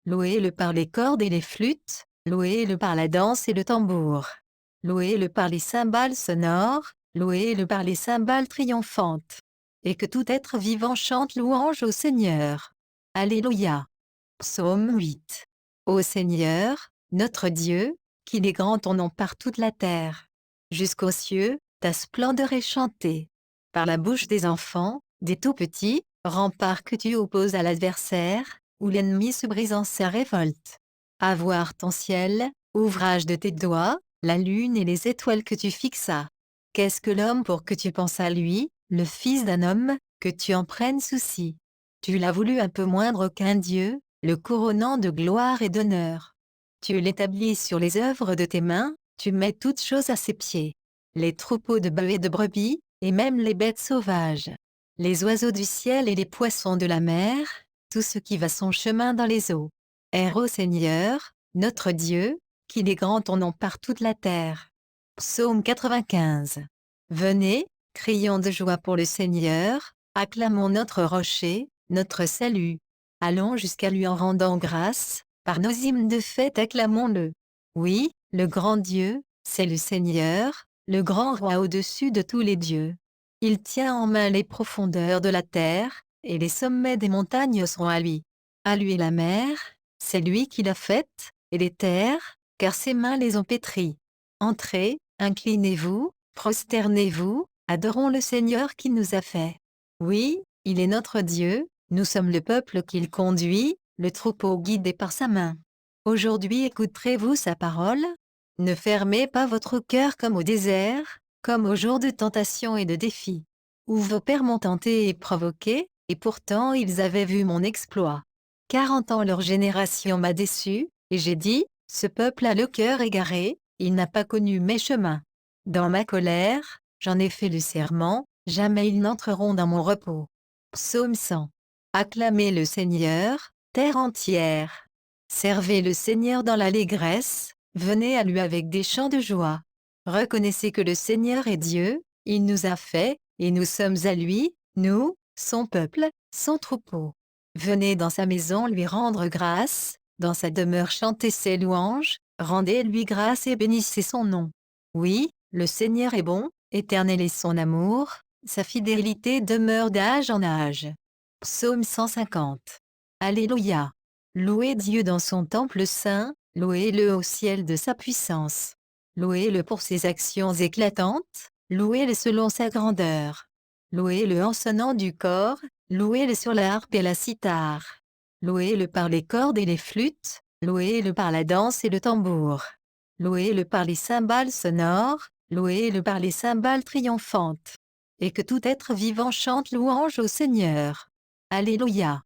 Louez-le par les cordes et les flûtes, louez-le par la danse et le tambour. Louez-le par les cymbales sonores, louez-le par les cymbales triomphantes. Et que tout être vivant chante louange au Seigneur. Alléluia. Psaume 8. Ô Seigneur, notre Dieu, qu'il est grand ton nom par toute la terre. Jusqu'aux cieux, ta splendeur est chantée. Par la bouche des enfants, des tout-petits, rempart que tu opposes à l'adversaire, où l'ennemi se brise en sa révolte. À voir ton ciel, ouvrage de tes doigts, la lune et les étoiles que tu fixas. Qu'est-ce que l'homme pour que tu penses à lui, le fils d'un homme, que tu en prennes souci? Tu l'as voulu un peu moindre qu'un Dieu, le couronnant de gloire et d'honneur. Tu l'établis sur les œuvres de tes mains, tu mets toutes choses à ses pieds. Les troupeaux de bœufs et de brebis, et même les bêtes sauvages. Les oiseaux du ciel et les poissons de la mer, tout ce qui va son chemin dans les eaux. Air au Seigneur, notre Dieu, qu'il est grand ton nom par toute la terre. Psaume 95. Venez, crions de joie pour le Seigneur, acclamons notre rocher, notre salut. Allons jusqu'à lui en rendant grâce, par nos hymnes de fête acclamons-le. Oui, le grand Dieu, c'est le Seigneur, le grand roi au-dessus de tous les dieux. Il tient en main les profondeurs de la terre, et les sommets des montagnes sont à lui. À lui la mer, c'est lui qui l'a faite, et les terres, car ses mains les ont pétries. Entrez, inclinez-vous, prosternez-vous, adorons le Seigneur qui nous a fait. Oui, il est notre Dieu, nous sommes le peuple qu'il conduit, le troupeau guidé par sa main. Aujourd'hui écouterez-vous sa parole? Ne fermez pas votre cœur comme au désert, comme au jour de tentation et de défi, où vos pères m'ont tenté et provoqué, et pourtant ils avaient vu mon exploit. 40 ans leur génération m'a déçu, et j'ai dit, ce peuple a le cœur égaré, il n'a pas connu mes chemins. Dans ma colère, j'en ai fait le serment, jamais ils n'entreront dans mon repos. Psaume 100. Acclamez le Seigneur, terre entière. Servez le Seigneur dans l'allégresse, venez à lui avec des chants de joie. Reconnaissez que le Seigneur est Dieu, il nous a fait, et nous sommes à lui, nous, son peuple, son troupeau. Venez dans sa maison lui rendre grâce, dans sa demeure chanter ses louanges, rendez-lui grâce et bénissez son nom. Oui, le Seigneur est bon, éternel est son amour, sa fidélité demeure d'âge en âge. Psaume 150. Alléluia. Louez Dieu dans son temple saint, louez-le au ciel de sa puissance. Louez-le pour ses actions éclatantes, louez-le selon sa grandeur. Louez-le en sonnant du corps, louez-le sur la harpe et la cithare. Louez-le par les cordes et les flûtes, louez-le par la danse et le tambour. Louez-le par les cymbales sonores, louez-le par les cymbales triomphantes. Et que tout être vivant chante louange au Seigneur. Alléluia.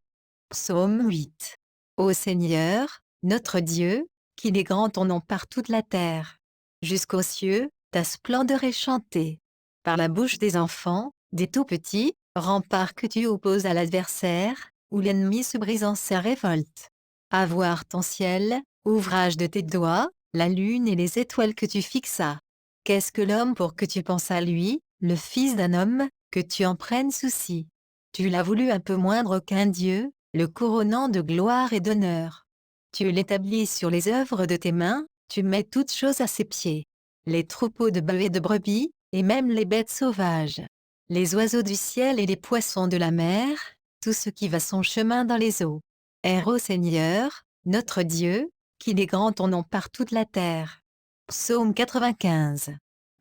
Psaume 8. Ô Seigneur, notre Dieu, qu'il est grand ton nom par toute la terre. Jusqu'aux cieux, ta splendeur est chantée. Par la bouche des enfants, des tout-petits, rempart que tu opposes à l'adversaire, où l'ennemi se brise en sa révolte. À voir ton ciel, ouvrage de tes doigts, la lune et les étoiles que tu fixas. Qu'est-ce que l'homme pour que tu penses à lui, le fils d'un homme, que tu en prennes souci? Tu l'as voulu un peu moindre qu'un Dieu, le couronnant de gloire et d'honneur. Tu l'établis sur les œuvres de tes mains, tu mets toutes choses à ses pieds. Les troupeaux de bœufs et de brebis, et même les bêtes sauvages. Les oiseaux du ciel et les poissons de la mer, tout ce qui va son chemin dans les eaux. Air au Seigneur, notre Dieu, qu'il est grand ton nom par toute la terre. Psaume 95.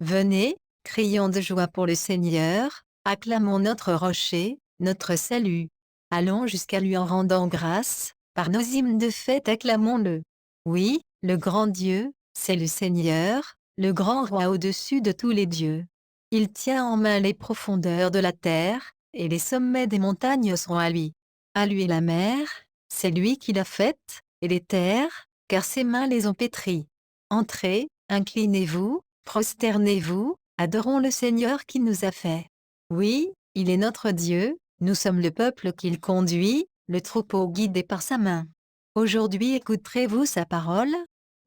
Venez, crions de joie pour le Seigneur, acclamons notre rocher, notre salut. Allons jusqu'à lui en rendant grâce, par nos hymnes de fête acclamons-le. Oui, le grand Dieu, c'est le Seigneur, le grand roi au-dessus de tous les dieux. Il tient en main les profondeurs de la terre, et les sommets des montagnes sont à lui. À lui la mer, c'est lui qui l'a faite, et les terres, car ses mains les ont pétries. Entrez, inclinez-vous, prosternez-vous, adorons le Seigneur qui nous a fait. Oui, il est notre Dieu, nous sommes le peuple qu'il conduit, le troupeau guidé par sa main. Aujourd'hui écouterez-vous sa parole?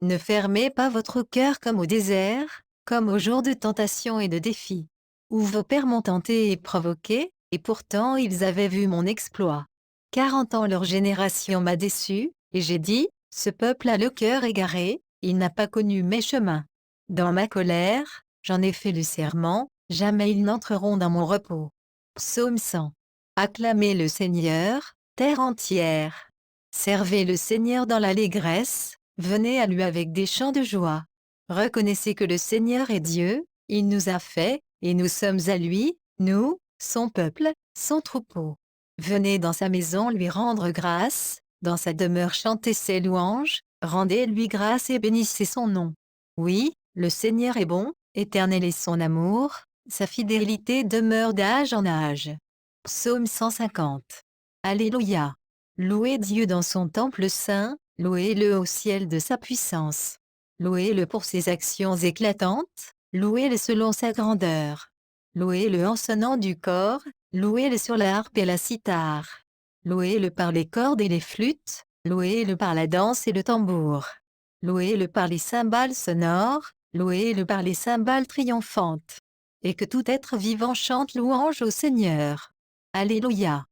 Ne fermez pas votre cœur comme au désert, comme au jour de tentation et de défi, où vos pères m'ont tenté et provoqué, et pourtant ils avaient vu mon exploit. 40 ans leur génération m'a déçu, et j'ai dit, ce peuple a le cœur égaré, il n'a pas connu mes chemins. Dans ma colère, j'en ai fait le serment, jamais ils n'entreront dans mon repos. Psaume 100. Acclamez le Seigneur, terre entière. Servez le Seigneur dans l'allégresse, venez à lui avec des chants de joie. Reconnaissez que le Seigneur est Dieu, il nous a fait, et nous sommes à lui, nous, son peuple, son troupeau. Venez dans sa maison lui rendre grâce, dans sa demeure chanter ses louanges, rendez-lui grâce et bénissez son nom. Oui, le Seigneur est bon, éternel est son amour, sa fidélité demeure d'âge en âge. Psaume 150. Alléluia. Louez Dieu dans son temple saint, louez-le au ciel de sa puissance. Louez-le pour ses actions éclatantes, louez-le selon sa grandeur. Louez-le en sonnant du corps, louez-le sur la harpe et la cithare. Louez-le par les cordes et les flûtes, louez-le par la danse et le tambour. Louez-le par les cymbales sonores, louez-le par les cymbales triomphantes. Et que tout être vivant chante louange au Seigneur. Alléluia.